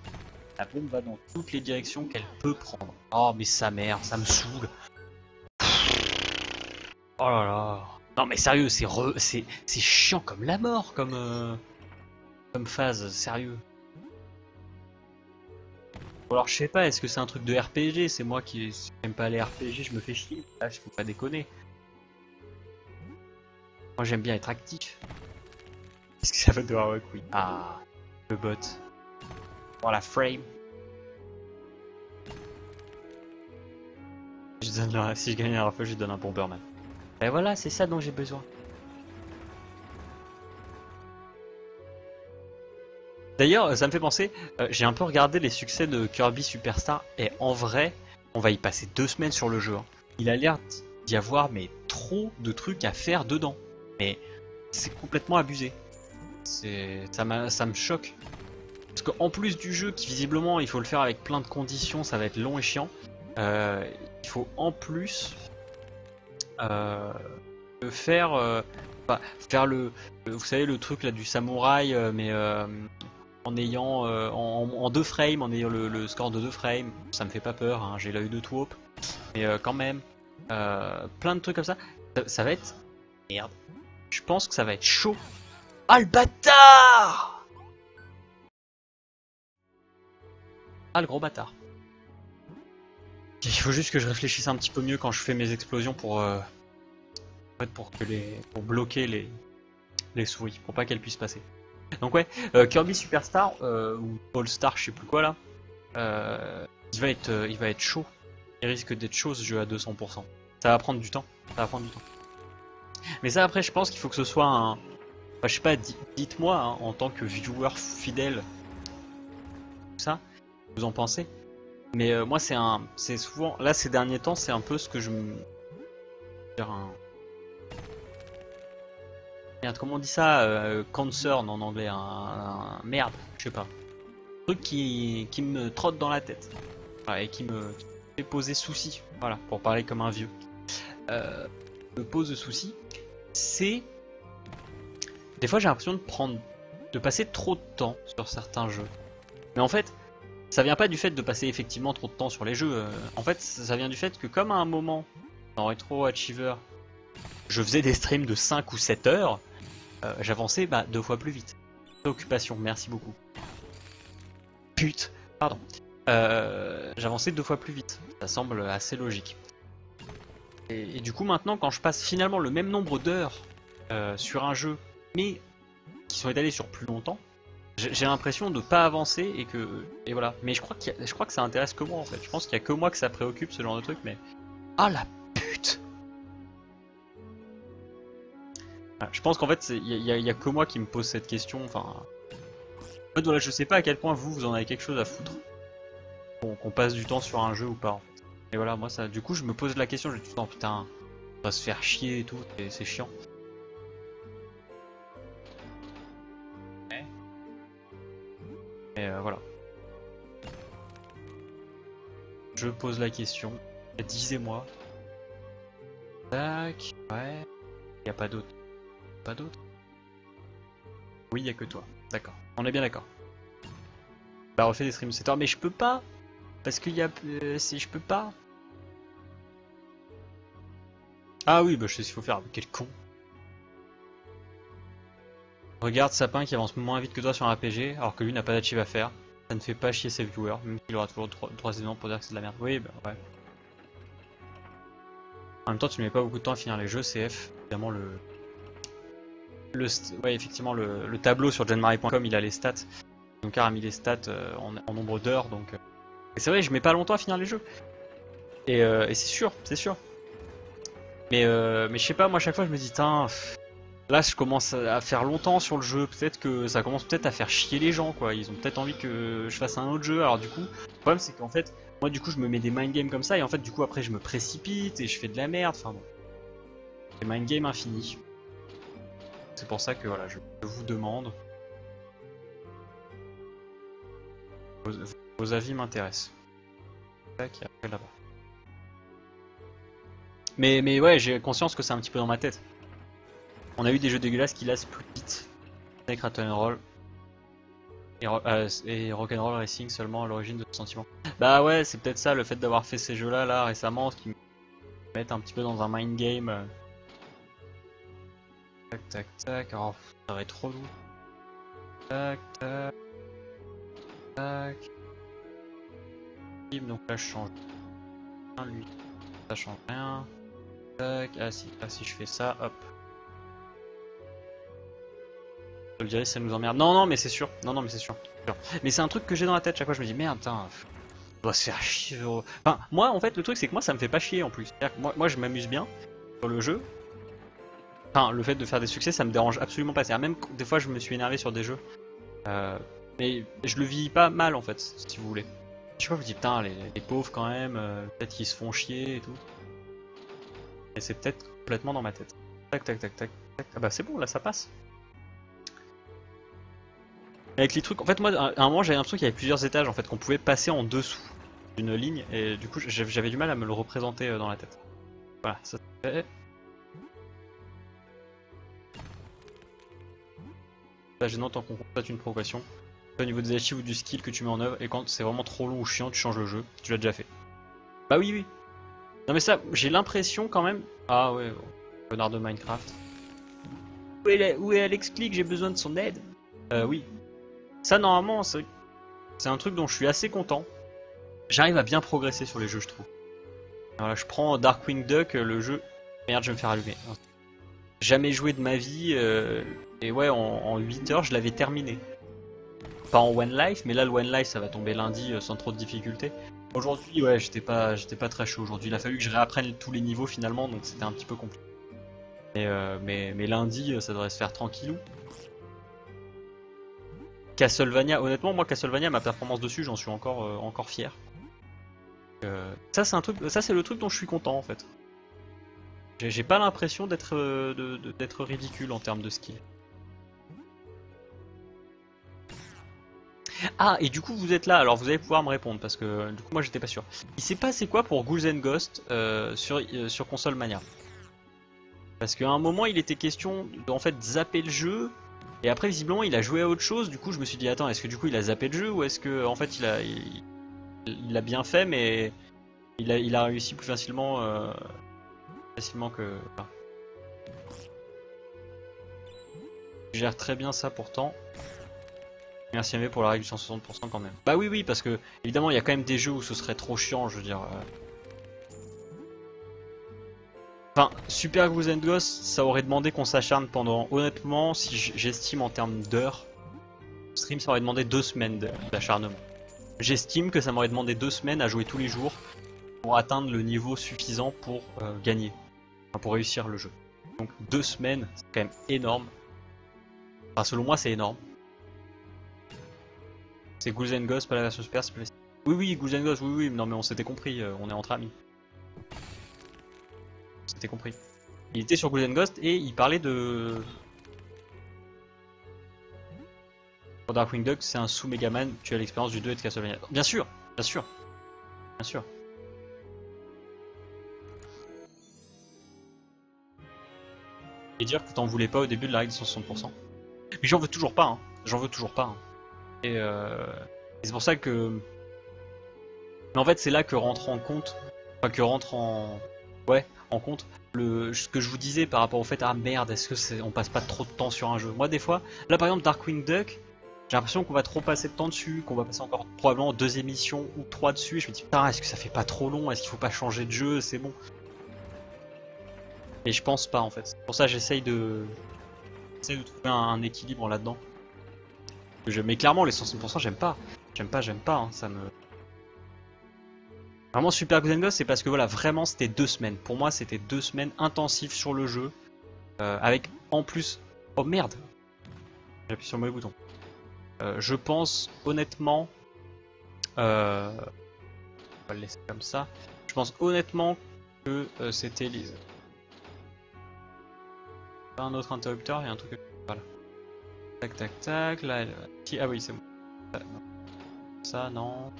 La bombe va dans toutes les directions qu'elle peut prendre. Oh mais sa mère, ça me saoule. Oh là là. Non mais sérieux, c'est chiant comme la mort, comme phase, sérieux. Ou alors je sais pas, est-ce que c'est un truc de RPG? C'est moi qui j'aime pas les RPG, je me fais chier. Là, je peux pas déconner. Moi j'aime bien être actif. Est-ce que ça va devoir work? Oui. Ah, le bot. Voilà, frame. Si je gagne un raffle, je donne un Bomberman. Et voilà, c'est ça dont j'ai besoin. D'ailleurs, ça me fait penser, j'ai un peu regardé les succès de Kirby Superstar et en vrai, on va y passer 2 semaines sur le jeu. Hein. Il a l'air d'y avoir mais trop de trucs à faire dedans. Mais c'est complètement abusé. Ça me choque. Parce qu'en plus du jeu, qui visiblement il faut le faire avec plein de conditions, ça va être long et chiant. Il faut en plus faire vous savez le truc là du samouraï, mais en ayant en 2 frames, en ayant le score de 2 frames. Ça me fait pas peur, hein, j'ai l'œil de taupe, mais quand même plein de trucs comme ça. Ça va être merde. Je pense que ça va être chaud. Ah le bâtard! Ah le gros bâtard. Il faut juste que je réfléchisse un petit peu mieux quand je fais mes explosions pour bloquer les souris, pour pas qu'elles puissent passer. Donc ouais, Kirby Superstar ou All Star, je sais plus quoi là, il va être chaud. Il risque d'être chaud ce jeu à 200%. Ça va prendre du temps. Mais ça après, je pense qu'il faut que ce soit un... Enfin, je sais pas, dites-moi hein, en tant que viewer fidèle, ça, vous en pensez? Mais moi c'est souvent, là ces derniers temps, c'est un peu ce que je me... Merde, comment on dit ça? Concern en anglais, merde, je sais pas. Un truc qui me trotte dans la tête. Voilà, et qui me fait poser souci. Voilà, pour parler comme un vieux. Me pose souci, c'est... Des fois j'ai l'impression de passer trop de temps sur certains jeux. Mais en fait, ça vient pas du fait de passer effectivement trop de temps sur les jeux. En fait, ça vient du fait que comme à un moment, dans Retro Achiever, je faisais des streams de 5 ou 7 heures, j'avançais 2 fois plus vite. Occupation, merci beaucoup. pute. Pardon. J'avançais 2 fois plus vite. Ça semble assez logique. Et du coup maintenant quand je passe finalement le même nombre d'heures sur un jeu, mais qui sont étalés sur plus longtemps, j'ai l'impression de pas avancer et voilà. Mais je crois que ça intéresse que moi en fait. Je pense qu'il y a que moi que ça préoccupe ce genre de truc. Mais ah la pute. Je pense qu'en fait il y a que moi qui me pose cette question. Enfin, en fait voilà, je sais pas à quel point vous en avez quelque chose à foutre qu'on passe du temps sur un jeu ou pas. En fait. Et voilà, moi ça, du coup je me pose la question. Je me dis oh, putain, on va se faire chier et tout, c'est chiant. Et voilà. Je pose la question. Disez-moi. Tac. Ouais. Y a pas d'autre. Pas d'autre. Oui, y a que toi. D'accord. On est bien d'accord. Bah refait des streams 7 heures, mais je peux pas. Parce qu'il y a. Si je peux pas. Ah oui, bah je sais ce qu'il faut faire. Quel con. Regarde Sapin qui avance moins vite que toi sur un RPG, alors que lui n'a pas d'achieve à faire. Ça ne fait pas chier ses viewers, même s'il aura toujours 3 éléments pour dire que c'est de la merde. Oui, bah ouais. En même temps, tu ne mets pas beaucoup de temps à finir les jeux, CF. Évidemment, ouais, effectivement, le tableau sur genmarie.com, il a les stats. Donc, a mis les stats en nombre d'heures, donc. Et c'est vrai, je mets pas longtemps à finir les jeux. Et c'est sûr, c'est sûr. Mais je sais pas, moi, à chaque fois, je me dis, tiens. Là, je commence à faire longtemps sur le jeu. Peut-être que ça commence peut-être à faire chier les gens, quoi. Ils ont peut-être envie que je fasse un autre jeu. Alors du coup, le problème c'est qu'en fait, moi du coup, je me mets des mind games comme ça et en fait, du coup, après, je me précipite et je fais de la merde. Enfin bon, des mind games infinis. C'est pour ça que voilà, je vous demande. Vos avis m'intéressent. Tac, et après là-bas. Mais ouais, j'ai conscience que c'est un petit peu dans ma tête. On a eu des jeux dégueulasses qui lassent plus vite. Snake Rattle et Rock'n'Roll Racing seulement à l'origine de ce sentiment. Bah ouais, c'est peut-être ça, le fait d'avoir fait ces jeux-là là récemment, ce qui me met un petit peu dans un mind game. Tac tac tac, oh, ça va être trop lourd. Tac tac tac. Donc là je change rien, lui ça change rien. Tac, ah si je fais ça, hop. Je le dirais si ça nous emmerde. Non mais c'est sûr, non mais c'est sûr. Mais c'est un truc que j'ai dans la tête, chaque fois je me dis merde, putain, on doit se faire chier. Enfin, moi en fait le truc c'est que moi ça me fait pas chier en plus. C'est-à-dire que moi je m'amuse bien sur le jeu. Enfin, le fait de faire des succès ça me dérange absolument pas. C'est-à-dire même des fois je me suis énervé sur des jeux. Mais je le vis pas mal en fait, si vous voulez. Je sais pas, je me dis putain, les pauvres quand même, peut-être qu'ils se font chier et tout. Et c'est peut-être complètement dans ma tête. Tac tac tac tac tac. Ah bah c'est bon, là ça passe. Avec les trucs, en fait moi à un moment j'avais l'impression qu'il y avait plusieurs étages en fait qu'on pouvait passer en dessous d'une ligne et du coup j'avais du mal à me le représenter dans la tête. Voilà, ça se fait. C'est gênant tant qu'on constate une progression. Au niveau des achievements ou du skill que tu mets en œuvre et quand c'est vraiment trop long ou chiant tu changes le jeu, tu l'as déjà fait. Bah oui. Non mais ça, j'ai l'impression quand même. Ah ouais, bon. Connard de Minecraft. Où est Alex Click, j'ai besoin de son aide. Oui. Ça normalement c'est un truc dont je suis assez content. J'arrive à bien progresser sur les jeux je trouve. Voilà, je prends Darkwing Duck, le jeu. Merde, je vais me faire allumer. Jamais joué de ma vie et ouais en 8 heures je l'avais terminé. Pas en One Life, mais là le One Life ça va tomber lundi sans trop de difficultés. Aujourd'hui ouais j'étais pas très chaud aujourd'hui. Il a fallu que je réapprenne tous les niveaux finalement donc c'était un petit peu compliqué. Mais lundi ça devrait se faire tranquillou. Castlevania, honnêtement moi Castlevania ma performance dessus j'en suis encore fier. Ça c'est un truc, ça c'est le truc dont je suis content en fait. J'ai pas l'impression d'être ridicule en termes de skill. Ah et du coup vous êtes là, alors vous allez pouvoir me répondre parce que du coup moi j'étais pas sûr. Il s'est passé quoi pour Ghouls and Ghosts sur console Mania? Parce qu'à un moment il était question de en fait zapper le jeu et après visiblement il a joué à autre chose. Du coup je me suis dit attends est-ce que du coup il a zappé le jeu ou est-ce que en fait il a bien fait mais il a réussi plus facilement que. Enfin, il gère très bien ça pourtant. Merci MV pour la règle du 160% quand même. Bah oui, oui, parce que évidemment, il y a quand même des jeux où ce serait trop chiant, je veux dire. Enfin, Super Goose and Ghost, ça aurait demandé qu'on s'acharne pendant, honnêtement, si j'estime en termes d'heures, stream, ça aurait demandé 2 semaines d'acharnement. J'estime que ça m'aurait demandé 2 semaines à jouer tous les jours pour atteindre le niveau suffisant pour gagner, enfin, pour réussir le jeu. Donc 2 semaines, c'est quand même énorme. Enfin, selon moi, c'est énorme. C'est Ghouls and Ghosts, pas la version Super, c'est plus... Oui, oui, Ghouls and Ghosts, oui, oui, non mais on s'était compris, on est entre amis. On s'était compris. Il était sur Ghouls and Ghosts et il parlait de... Pour Darkwing Duck, c'est un sous Megaman, tu as l'expérience du 2 et de Castlevania. Bien sûr, bien sûr, bien sûr. Et dire que t'en voulais pas au début de la règle de 160%. Mais j'en veux toujours pas, hein. J'en veux toujours pas. Hein. Et c'est pour ça que... Mais en fait, c'est là que rentre en compte... Enfin, que rentre en... Ouais, en compte ce que je vous disais par rapport au fait, ah merde, est-ce que on passe pas trop de temps sur un jeu? Moi, des fois, là par exemple, Darkwing Duck, j'ai l'impression qu'on va trop passer de temps dessus, qu'on va passer encore probablement 2 émissions ou 3 dessus. Et je me dis, putain, est-ce que ça fait pas trop long? Est-ce qu'il faut pas changer de jeu? C'est bon. Et je pense pas en fait. C'est pour ça que j'essaye de trouver un équilibre là-dedans. Mais clairement, les 160%, j'aime pas. J'aime pas, hein, ça me... Vraiment Super Goose and Ghost, c'est parce que voilà, vraiment c'était 2 semaines. Pour moi, c'était 2 semaines intensives sur le jeu. Avec en plus... Oh merde! J'appuie sur le mauvais bouton. Je pense honnêtement... on va le laisser comme ça. Je pense honnêtement que c'était... Un autre interrupteur, il y a un truc... Voilà. Tac tac tac, là... Ah oui, c'est bon. Ça, non.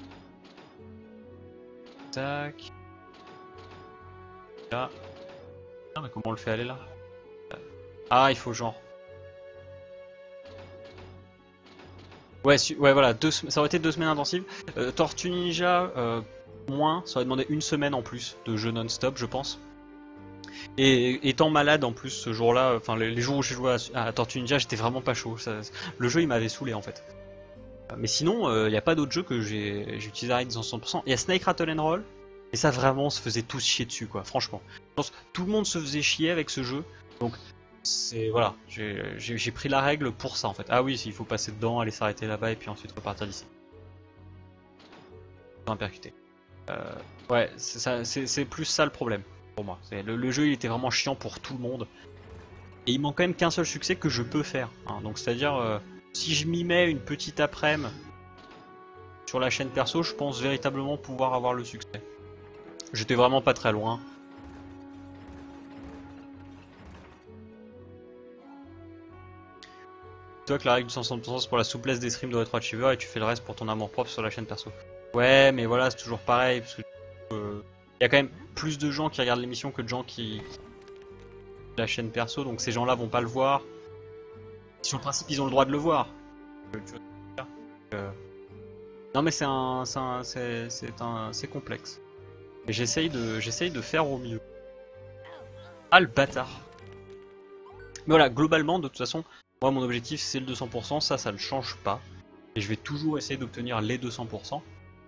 Tac. Là. Ah, mais comment on le fait aller là? Ah, il faut genre... Ouais, ouais voilà, ça aurait été 2 semaines intensives. Tortue Ninja, moins, ça aurait demandé 1 semaine en plus de jeu non-stop, je pense. Et étant malade en plus ce jour-là, enfin les jours où j'ai joué à Tortue Ninja, j'étais vraiment pas chaud. Le jeu il m'avait saoulé en fait. Mais sinon, il n'y a pas d'autres jeux que j'ai utilisé à 100%. Il y a Snake Rattle and Roll, et ça vraiment on se faisait tous chier dessus quoi, franchement. Je pense que tout le monde se faisait chier avec ce jeu, donc c'est voilà, j'ai pris la règle pour ça en fait. Ah oui, il faut passer dedans, aller s'arrêter là-bas et puis ensuite repartir d'ici. Sans percuter. Ouais, c'est plus ça le problème pour moi. Le jeu il était vraiment chiant pour tout le monde. Et il manque quand même qu'un seul succès que je peux faire. Hein. Donc c'est-à-dire, si je m'y mets une petite après-midi sur la chaîne perso, je pense véritablement pouvoir avoir le succès. J'étais vraiment pas très loin. Toi que la règle du 160% c'est pour la souplesse des streams de Retro Achiever et tu fais le reste pour ton amour propre sur la chaîne perso. Ouais, mais voilà, c'est toujours pareil, parce que y a quand même plus de gens qui regardent l'émission que de gens qui... la chaîne perso, donc ces gens-là vont pas le voir. Sur le principe, ils ont le droit de le voir. Non mais c'est complexe. Et j'essaye de faire au mieux. Ah le bâtard. Mais voilà, globalement, de toute façon, moi mon objectif c'est le 200%, ça ne change pas. Et je vais toujours essayer d'obtenir les 200%.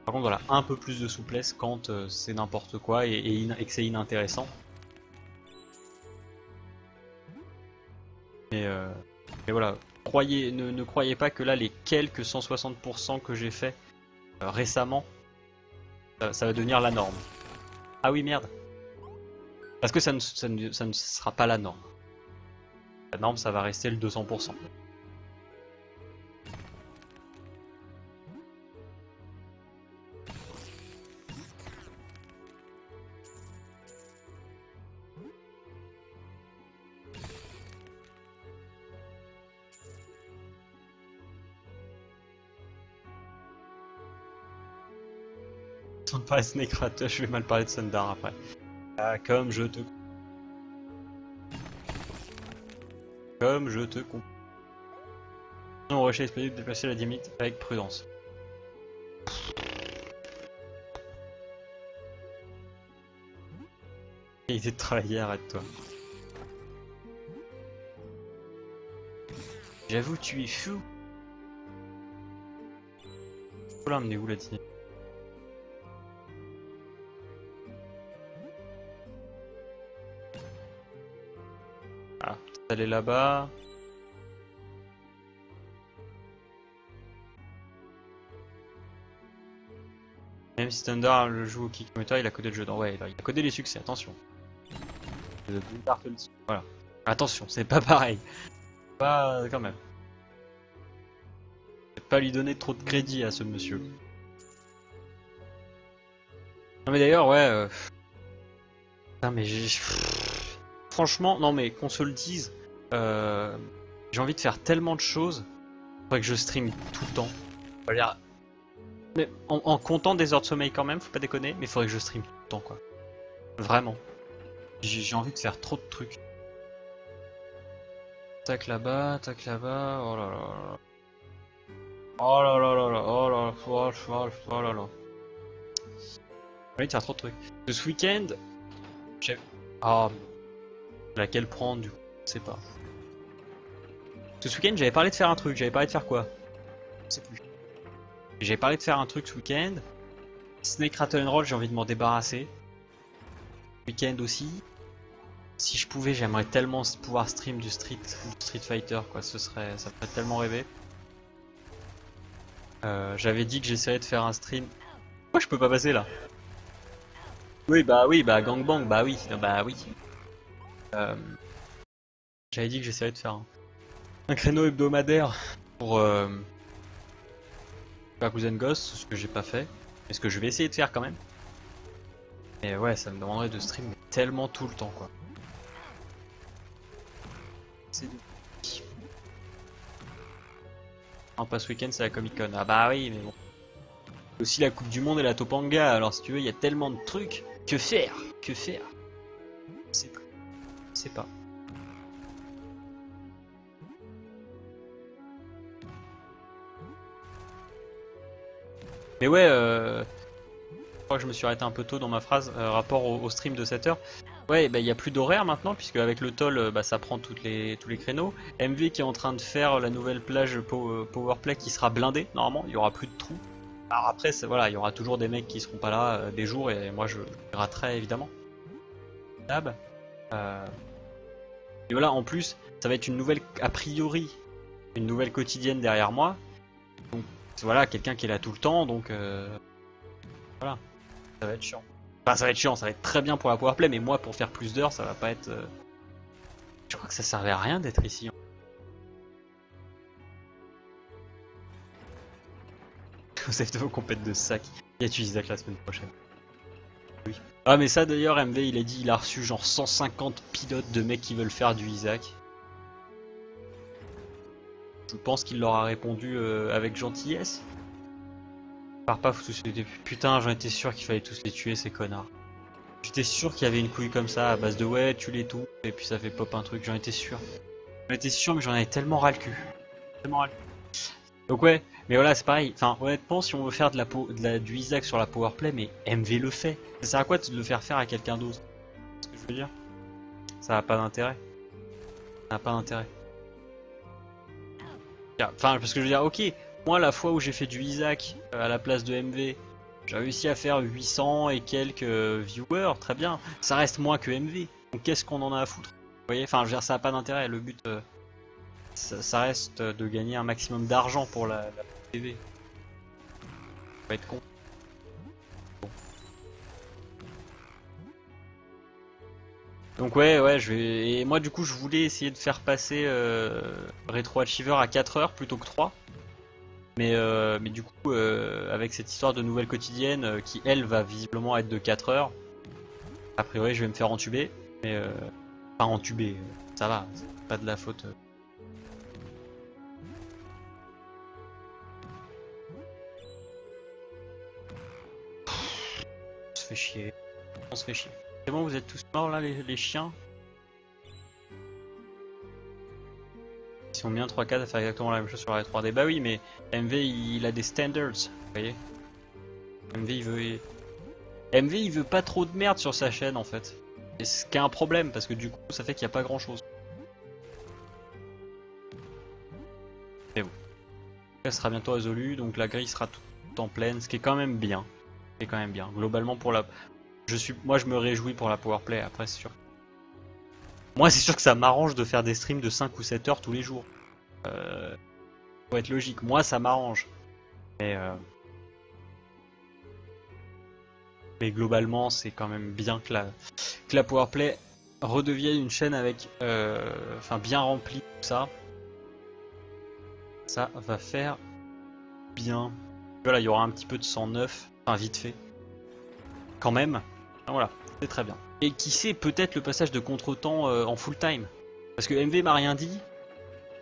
Par contre voilà, un peu plus de souplesse quand c'est n'importe quoi et que c'est inintéressant. Et voilà, ne croyez pas que là les quelques 160% que j'ai fait récemment, ça va devenir la norme. Ah oui merde. Parce que ça ne sera pas la norme. La norme ça va rester le 200%. Sans parler de Snake Rattle, je vais mal parler de Sundar après. Ah, comme je te comprends. On rocher disponible, déplacer la limite avec prudence. Éviter de travailler, arrête-toi. J'avoue, tu es fou. Faut l'emmener où la dîner? Voilà, peut-être aller là-bas. Même si Thunder le joue au Kickmotor, il a codé le jeu. Non, ouais, il a codé les succès, attention. Voilà. Attention, c'est pas pareil. Pas quand même. Pas lui donner trop de crédit à ce monsieur. Non mais d'ailleurs, ouais. Putain, mais franchement, non mais qu'on se le dise, j'ai envie de faire tellement de choses. Faudrait que je stream tout le temps. Mais en comptant des heures de sommeil quand même, faut pas déconner, mais faudrait que je stream tout le temps quoi. Vraiment. J'ai envie de faire trop de trucs. Tac là-bas, oh là là. Oh là là là là, oh là là, oh là là. J'ai envie de faire trop de trucs. Ce week-end, j'ai... Ah, laquelle prendre du coup, je sais pas. Ce week-end, j'avais parlé de faire un truc, j'avais parlé de faire quoi? Je sais plus. J'avais parlé de faire un truc ce week-end. Snake Rattle and Roll, j'ai envie de m'en débarrasser. Week-end aussi. Si je pouvais, j'aimerais tellement pouvoir stream du Street Fighter, quoi. Ça ferait tellement rêver. J'avais dit que j'essaierais de faire un stream. Pourquoi je peux pas passer là? Oui, bah gangbang, bah oui, bah oui. J'avais dit que j'essaierais de faire un créneau hebdomadaire pour Cousin Ghost, ce que j'ai pas fait, mais ce que je vais essayer de faire quand même. Et ouais, ça me demanderait de stream tellement tout le temps quoi. C'est non, pas ce week-end, c'est la Comic Con. Ah bah oui, mais bon. Aussi la Coupe du Monde et la Topanga, alors si tu veux, il y a tellement de trucs. Que faire? Que faire? Je sais pas. Mais ouais, je crois que je me suis arrêté un peu tôt dans ma phrase, rapport au stream de 7 heures. Ouais, bah il y a plus d'horaire maintenant, puisque avec le toll, bah, ça prend tous les créneaux. MV qui est en train de faire la nouvelle plage Powerplay qui sera blindée, normalement, il y aura plus de trous. Alors après, voilà, il y aura toujours des mecs qui seront pas là des jours, et moi je raterai évidemment. Dab. Et voilà, en plus, ça va être une nouvelle, a priori, une nouvelle quotidienne derrière moi. Donc voilà, quelqu'un qui est là tout le temps, donc voilà, ça va être chiant. Enfin, ça va être chiant, ça va être très bien pour la powerplay, mais moi, pour faire plus d'heures, ça va pas être... Je crois que ça servait à rien d'être ici. Save de vos compètes de sac. Y a-tu Isaac la semaine prochaine? Oui. Ah mais ça d'ailleurs, MV il a dit il a reçu genre 150 pilotes de mecs qui veulent faire du Isaac. Je pense qu'il leur a répondu avec gentillesse. Par pas, faut tous les... Putain, j'en étais sûr qu'il fallait tous les tuer ces connards. J'étais sûr qu'il y avait une couille comme ça à base de ouais, tu les tout et puis ça fait pop un truc, j'en étais sûr. J'en étais sûr mais j'en avais tellement ras le cul. Tellement ras le cul. Donc ouais, mais voilà, c'est pareil. Enfin, honnêtement, si on veut faire du Isaac sur la powerplay, mais MV le fait. Ça sert à quoi de le faire à quelqu'un d'autre? C'est ce que je veux dire. Ça n'a pas d'intérêt. Ça n'a pas d'intérêt. Enfin, parce que je veux dire, ok, moi la fois où j'ai fait du Isaac à la place de MV, j'ai réussi à faire 800 et quelques viewers, très bien. Ça reste moins que MV. Donc qu'est-ce qu'on en a à foutre? Vous voyez, enfin, je veux dire, ça n'a pas d'intérêt. Le but, ça reste de gagner un maximum d'argent pour la TV. Ça va être con. Bon. Donc ouais, je vais... Et moi du coup, je voulais essayer de faire passer Retro Achiever à 4 heures plutôt que 3. Mais du coup, avec cette histoire de nouvelle quotidienne qui, elle, va visiblement être de 4 heures, a priori, je vais me faire entuber. Mais pas entuber, ça va, c'est pas de la faute. On se fait chier. On se fait chier. C'est bon, vous êtes tous morts là, les chiens? Ils sont bien 3-4 à faire exactement la même chose sur la 3D. Bah oui, mais MV il a des standards, vous voyez. MV il veut pas trop de merde sur sa chaîne en fait. Et ce qui est un problème parce que du coup ça fait qu'il n'y a pas grand chose. Mais bon. Ça sera bientôt résolu, donc la grille sera temps pleine, ce qui est quand même bien. C'est quand même bien. Globalement pour la... Moi je me réjouis pour la powerplay, après c'est sûr. Moi c'est sûr que ça m'arrange de faire des streams de 5 ou 7 heures tous les jours. Faut être logique, moi ça m'arrange. Mais globalement c'est quand même bien que la powerplay redevienne une chaîne avec... Enfin bien remplie, tout ça. Ça va faire bien. Voilà, il y aura un petit peu de sang neuf, enfin vite fait. Quand même. Voilà, c'est très bien. Et qui sait, peut-être le passage de Contretemps en full time. Parce que MV m'a rien dit.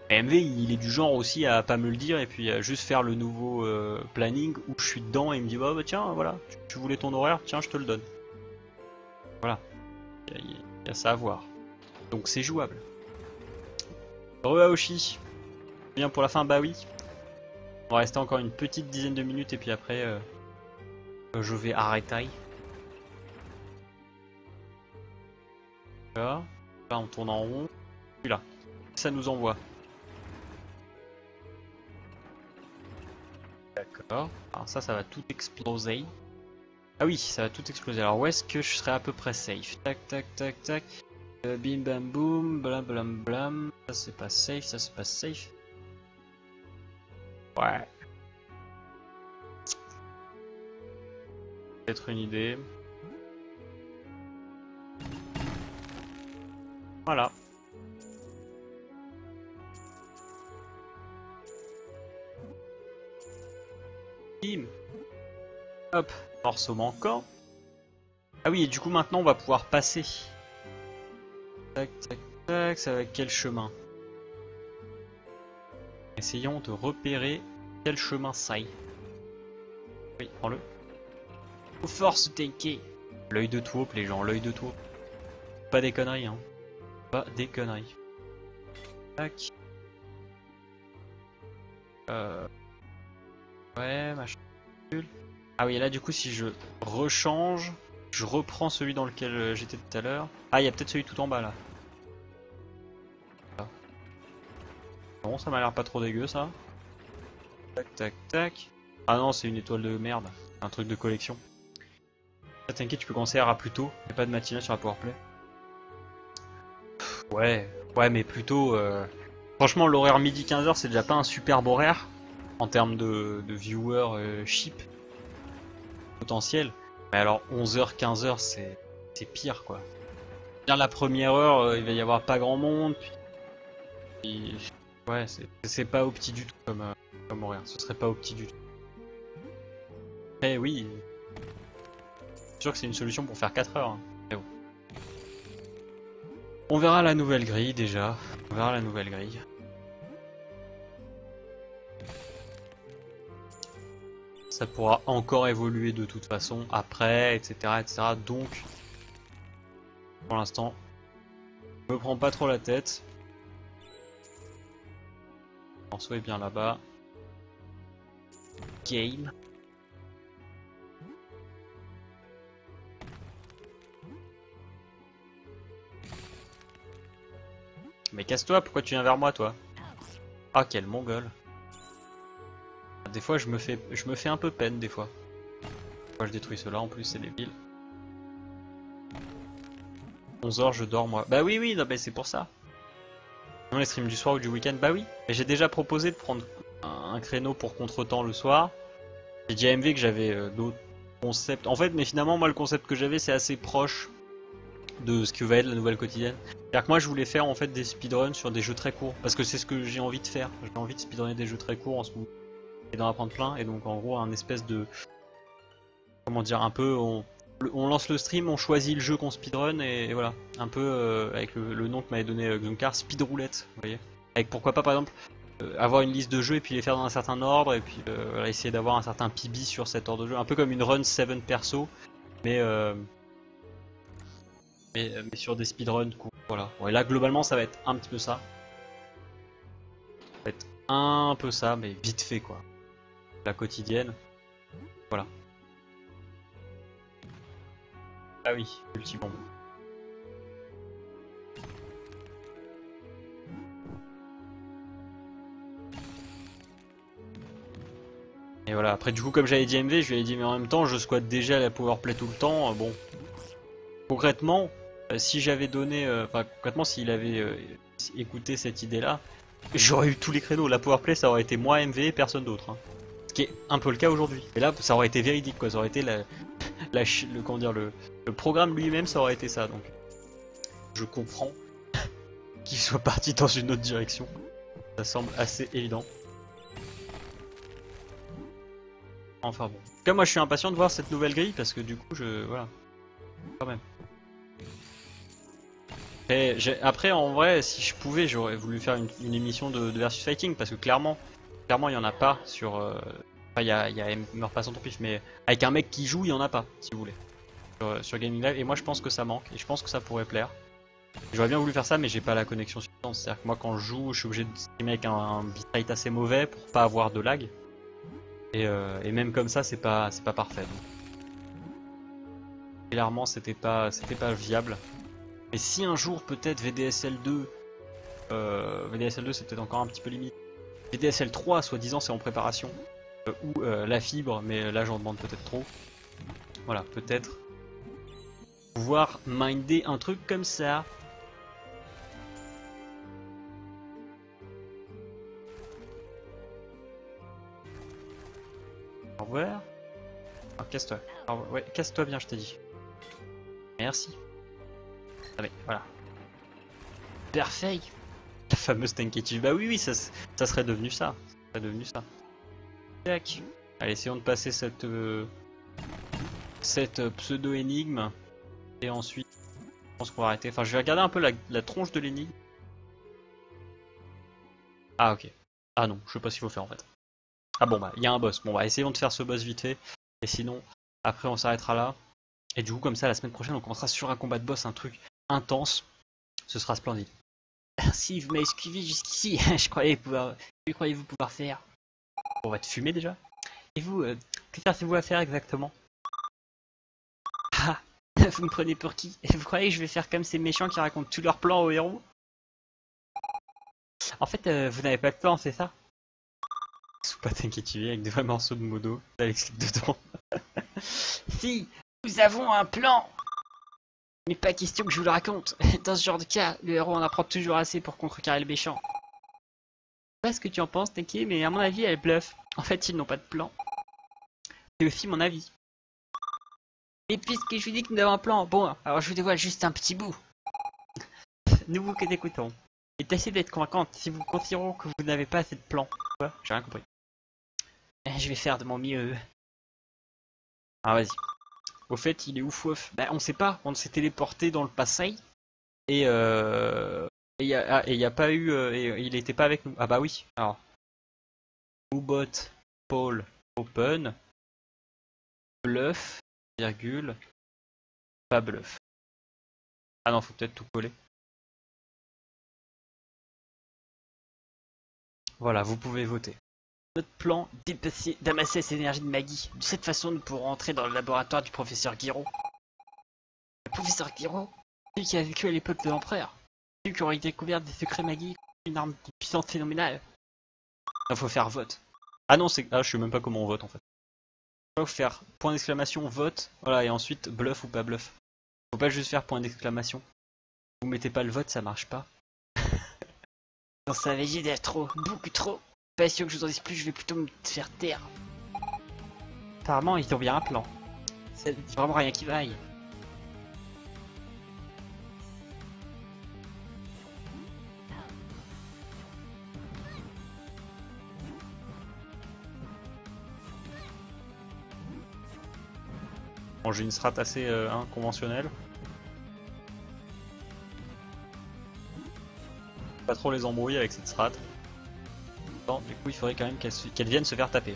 Et MV il est du genre aussi à pas me le dire et puis à juste faire le nouveau planning où je suis dedans et il me dit bah tiens voilà, tu voulais ton horaire, tiens je te le donne. Voilà. Il y a ça à voir. Donc c'est jouable. Aoshi. Bien pour la fin, bah oui. On va rester encore une petite dizaine de minutes et puis après je vais arrêter. Là, on tourne en rond. Puis là, ça nous envoie. D'accord. Alors ça va tout exploser. Ah oui, ça va tout exploser. Alors où est-ce que je serai à peu près safe? Tac, tac, tac, tac. Bim, bam, boum. Blam, blam, blam. Ça c'est pas safe, ça c'est pas safe. Ouais. Peut-être une idée. Voilà. Bim. Hop. Morceau manquant. Ah oui, et du coup maintenant on va pouvoir passer. Tac, tac, tac. Ça va avec quel chemin? Essayons de repérer quel chemin ça y. Oui, prends-le. Force tanker. L'œil de taupe, les gens, l'œil de taupe. Pas des conneries, hein. Pas des conneries. Tac. Ouais, machin. Ah oui, là du coup, si je rechange, je reprends celui dans lequel j'étais tout à l'heure. Ah, il y a peut-être celui tout en bas là. Bon, ça m'a l'air pas trop dégueu ça. Tac, tac, tac. Ah non, c'est une étoile de merde. Un truc de collection. T'inquiète, tu peux commencer à plus tôt. Y'a pas de matinale sur la powerplay. Ouais, mais plutôt. Franchement, l'horaire midi 15h, c'est déjà pas un superbe horaire en termes de viewers cheap potentiel. Mais alors 11h, 15h, c'est pire quoi. Bien la première heure, il va y avoir pas grand monde. Puis ouais, c'est pas opti du tout comme horaire. Ce serait pas opti du tout. Eh oui. C'est sûr que c'est une solution pour faire 4 heures. Hein. Mais bon. On verra la nouvelle grille déjà. On verra la nouvelle grille. Ça pourra encore évoluer de toute façon après, etc. etc. Donc, pour l'instant, je me prends pas trop la tête. Le morceau est bien là-bas. Game. Mais casse-toi, pourquoi tu viens vers moi toi? Ah quel mongol. Des fois je me fais un peu peine des fois. Pourquoi je détruis cela en plus c'est débile. 11h je dors moi. Bah oui non mais c'est pour ça. Non les streams du soir ou du week-end, bah oui. Mais j'ai déjà proposé de prendre un créneau pour Contretemps le soir. J'ai dit à MV que j'avais d'autres concepts. En fait mais finalement moi le concept que j'avais c'est assez proche de ce que va être la nouvelle quotidienne. C'est-à-dire que moi je voulais faire en fait des speedruns sur des jeux très courts. Parce que c'est ce que j'ai envie de faire. J'ai envie de speedrunner des jeux très courts en ce moment. Et d'en apprendre plein. Et donc en gros un espèce de... Comment dire, un peu... On lance le stream, on choisit le jeu qu'on speedrun et voilà. Un peu avec le nom que m'avait donné Xunkar, speedroulette, vous voyez. Avec pourquoi pas par exemple avoir une liste de jeux et puis les faire dans un certain ordre et puis voilà, essayer d'avoir un certain PB sur cet ordre de jeu. Un peu comme une run 7 perso, mais sur des speedruns cool. Voilà. Ouais, là globalement ça va être un petit peu ça. Ça va être un peu ça, mais vite fait quoi. La quotidienne. Voilà. Ah oui, multi-bombe. Et Et voilà, après du coup comme j'avais dit MV, je lui ai dit mais en même temps je squatte déjà la powerplay tout le temps, bon. Concrètement, si j'avais donné, enfin concrètement s'il avait écouté cette idée là, j'aurais eu tous les créneaux, la powerplay ça aurait été moi MV et personne d'autre. Hein. Ce qui est un peu le cas aujourd'hui. Et là ça aurait été véridique quoi, ça aurait été comment dire, le programme lui-même ça aurait été ça donc. Je comprends qu'il soit parti dans une autre direction. Ça semble assez évident. Enfin bon. En tout cas, moi je suis impatient de voir cette nouvelle grille parce que du coup, voilà. Quand même. Et après, en vrai, si je pouvais, j'aurais voulu faire une émission de versus fighting parce que clairement, il y en a pas sur. Enfin, il y a meurt pas sans ton pif, mais avec un mec qui joue, il y en a pas, si vous voulez. Sur Gaming Live. Et moi, je pense que ça manque et je pense que ça pourrait plaire. J'aurais bien voulu faire ça, mais j'ai pas la connexion suffisante. C'est-à-dire que moi, quand je joue, je suis obligé de streamer avec un bitrate assez mauvais pour pas avoir de lag. Et même comme ça, c'est pas parfait. Donc. Clairement, c'était pas viable. Mais si un jour, peut-être VDSL 2, VDSL 2 c'est peut-être encore un petit peu limite. VDSL 3, soi-disant, c'est en préparation. Ou la fibre, mais là j'en demande peut-être trop. Voilà, peut-être pouvoir minder un truc comme ça. Au revoir. Oh, casse-toi. Ouais, casse-toi bien, je t'ai dit. Merci. Ah mais voilà. Parfait. La fameuse Tenkaichi. Bah oui, ça serait devenu ça. Ça serait devenu ça. Tac. Allez, essayons de passer cette pseudo-énigme. Et ensuite, je pense qu'on va arrêter. Enfin, je vais regarder un peu la tronche de l'énigme. Ah ok. Ah non, je sais pas ce qu'il faut faire en fait. Ah bon bah, il y a un boss. Bon bah, essayons de faire ce boss vite fait. Et sinon, après on s'arrêtera là. Et du coup, comme ça, la semaine prochaine, on commencera sur un combat de boss, un truc intense. Ce sera splendide. Merci, vous m'avez suivi jusqu'ici. Je croyais vous pouvoir faire. On va te fumer déjà. Et vous, que cherchez-vous à faire exactement? Ah, vous me prenez pour qui? Vous croyez que je vais faire comme ces méchants qui racontent tous leurs plans aux héros? En fait, vous n'avez pas de plan, c'est ça? Pas t'inquiéter avec des vrais morceaux de modo, Alex clique dedans. Si, nous avons un plan! Mais pas question que je vous le raconte. Dans ce genre de cas, le héros en apprend toujours assez pour contrecarrer le méchant. Je sais pas ce que tu en penses, t'inquiète, mais à mon avis, elle bluffe. En fait, ils n'ont pas de plan. C'est aussi mon avis. Et puisque je vous dis que nous avons un plan, bon, alors je vous dévoile juste un petit bout. Nous vous écoutons. Et tâchez d'être convaincante si vous considérez que vous n'avez pas assez de plan. Quoi? J'ai rien compris. Je vais faire de mon mieux. Ah vas-y. Au fait, il est ouf ouf. Bah on sait pas, on s'est téléporté dans le passé. Et il y a pas eu... il était pas avec nous. Ah bah oui. Alors. Moobot, Paul, Open. Bluff, virgule. Pas bluff. Ah non, faut peut-être tout coller. Voilà, vous pouvez voter. Notre plan, d'amasser cette énergie de Maggie. De cette façon, nous pourrons entrer dans le laboratoire du professeur Giro. Le professeur Giro, celui qui a vécu à l'époque de l'empereur. Celui qui aurait découvert des secrets Maggie, une arme de puissance phénoménale. Il faut faire vote. Ah non, c'est... Ah, je sais même pas comment on vote en fait. Il faut faire point d'exclamation, vote, voilà, et ensuite bluff ou pas bluff. Faut pas juste faire point d'exclamation. Vous mettez pas le vote, ça marche pas. J'en savais d'être trop, beaucoup trop. Pas sûr que je vous en dise plus, je vais plutôt me faire taire. Apparemment, ils ont bien un plan. C'est vraiment rien qui vaille. Bon, j'ai une strat assez conventionnelle. Pas trop les embrouiller avec cette strat. Bon, du coup, il faudrait quand même qu'elle vienne se faire taper.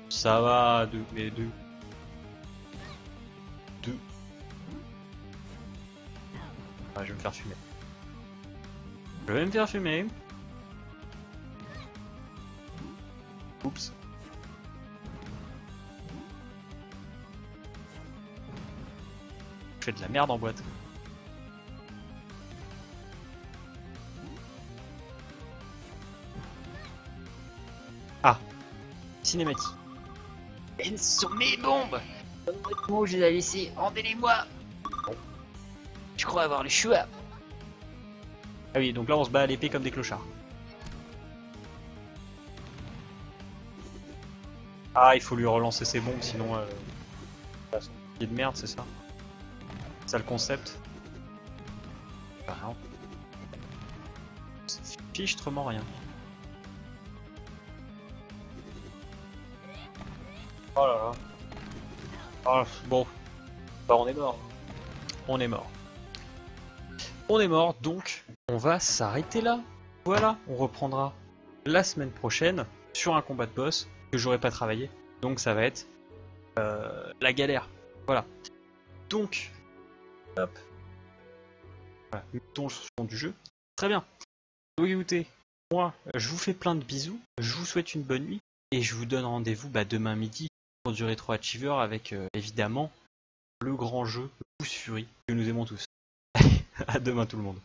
Ça va, mais deux. Ah, je vais me faire fumer. Je vais me faire fumer. Oups. fais de la merde en boîte. Ah, cinématique. Elles sont mes bombes. Comment je les ai laissées? Rendez-les-moi. Je crois avoir le choix. Ah oui, donc là on se bat à l'épée comme des clochards. Ah, il faut lui relancer ses bombes, sinon... son pied de merde, c'est ça? C'est ça le concept? Bah non. C'est fichtrement rien. Oh là là. Ah, bon. Bah on est mort. On est mort. On est mort, donc on va s'arrêter là. Voilà, on reprendra la semaine prochaine sur un combat de boss que j'aurais pas travaillé. Donc ça va être la galère. Voilà. Donc, hop. Voilà, mettons le son du jeu. Très bien. Donc écoutez, moi je vous fais plein de bisous, je vous souhaite une bonne nuit et je vous donne rendez-vous demain midi pour du Retro Achiever avec évidemment le grand jeu Pouce Fury que nous aimons tous. Allez, à demain tout le monde.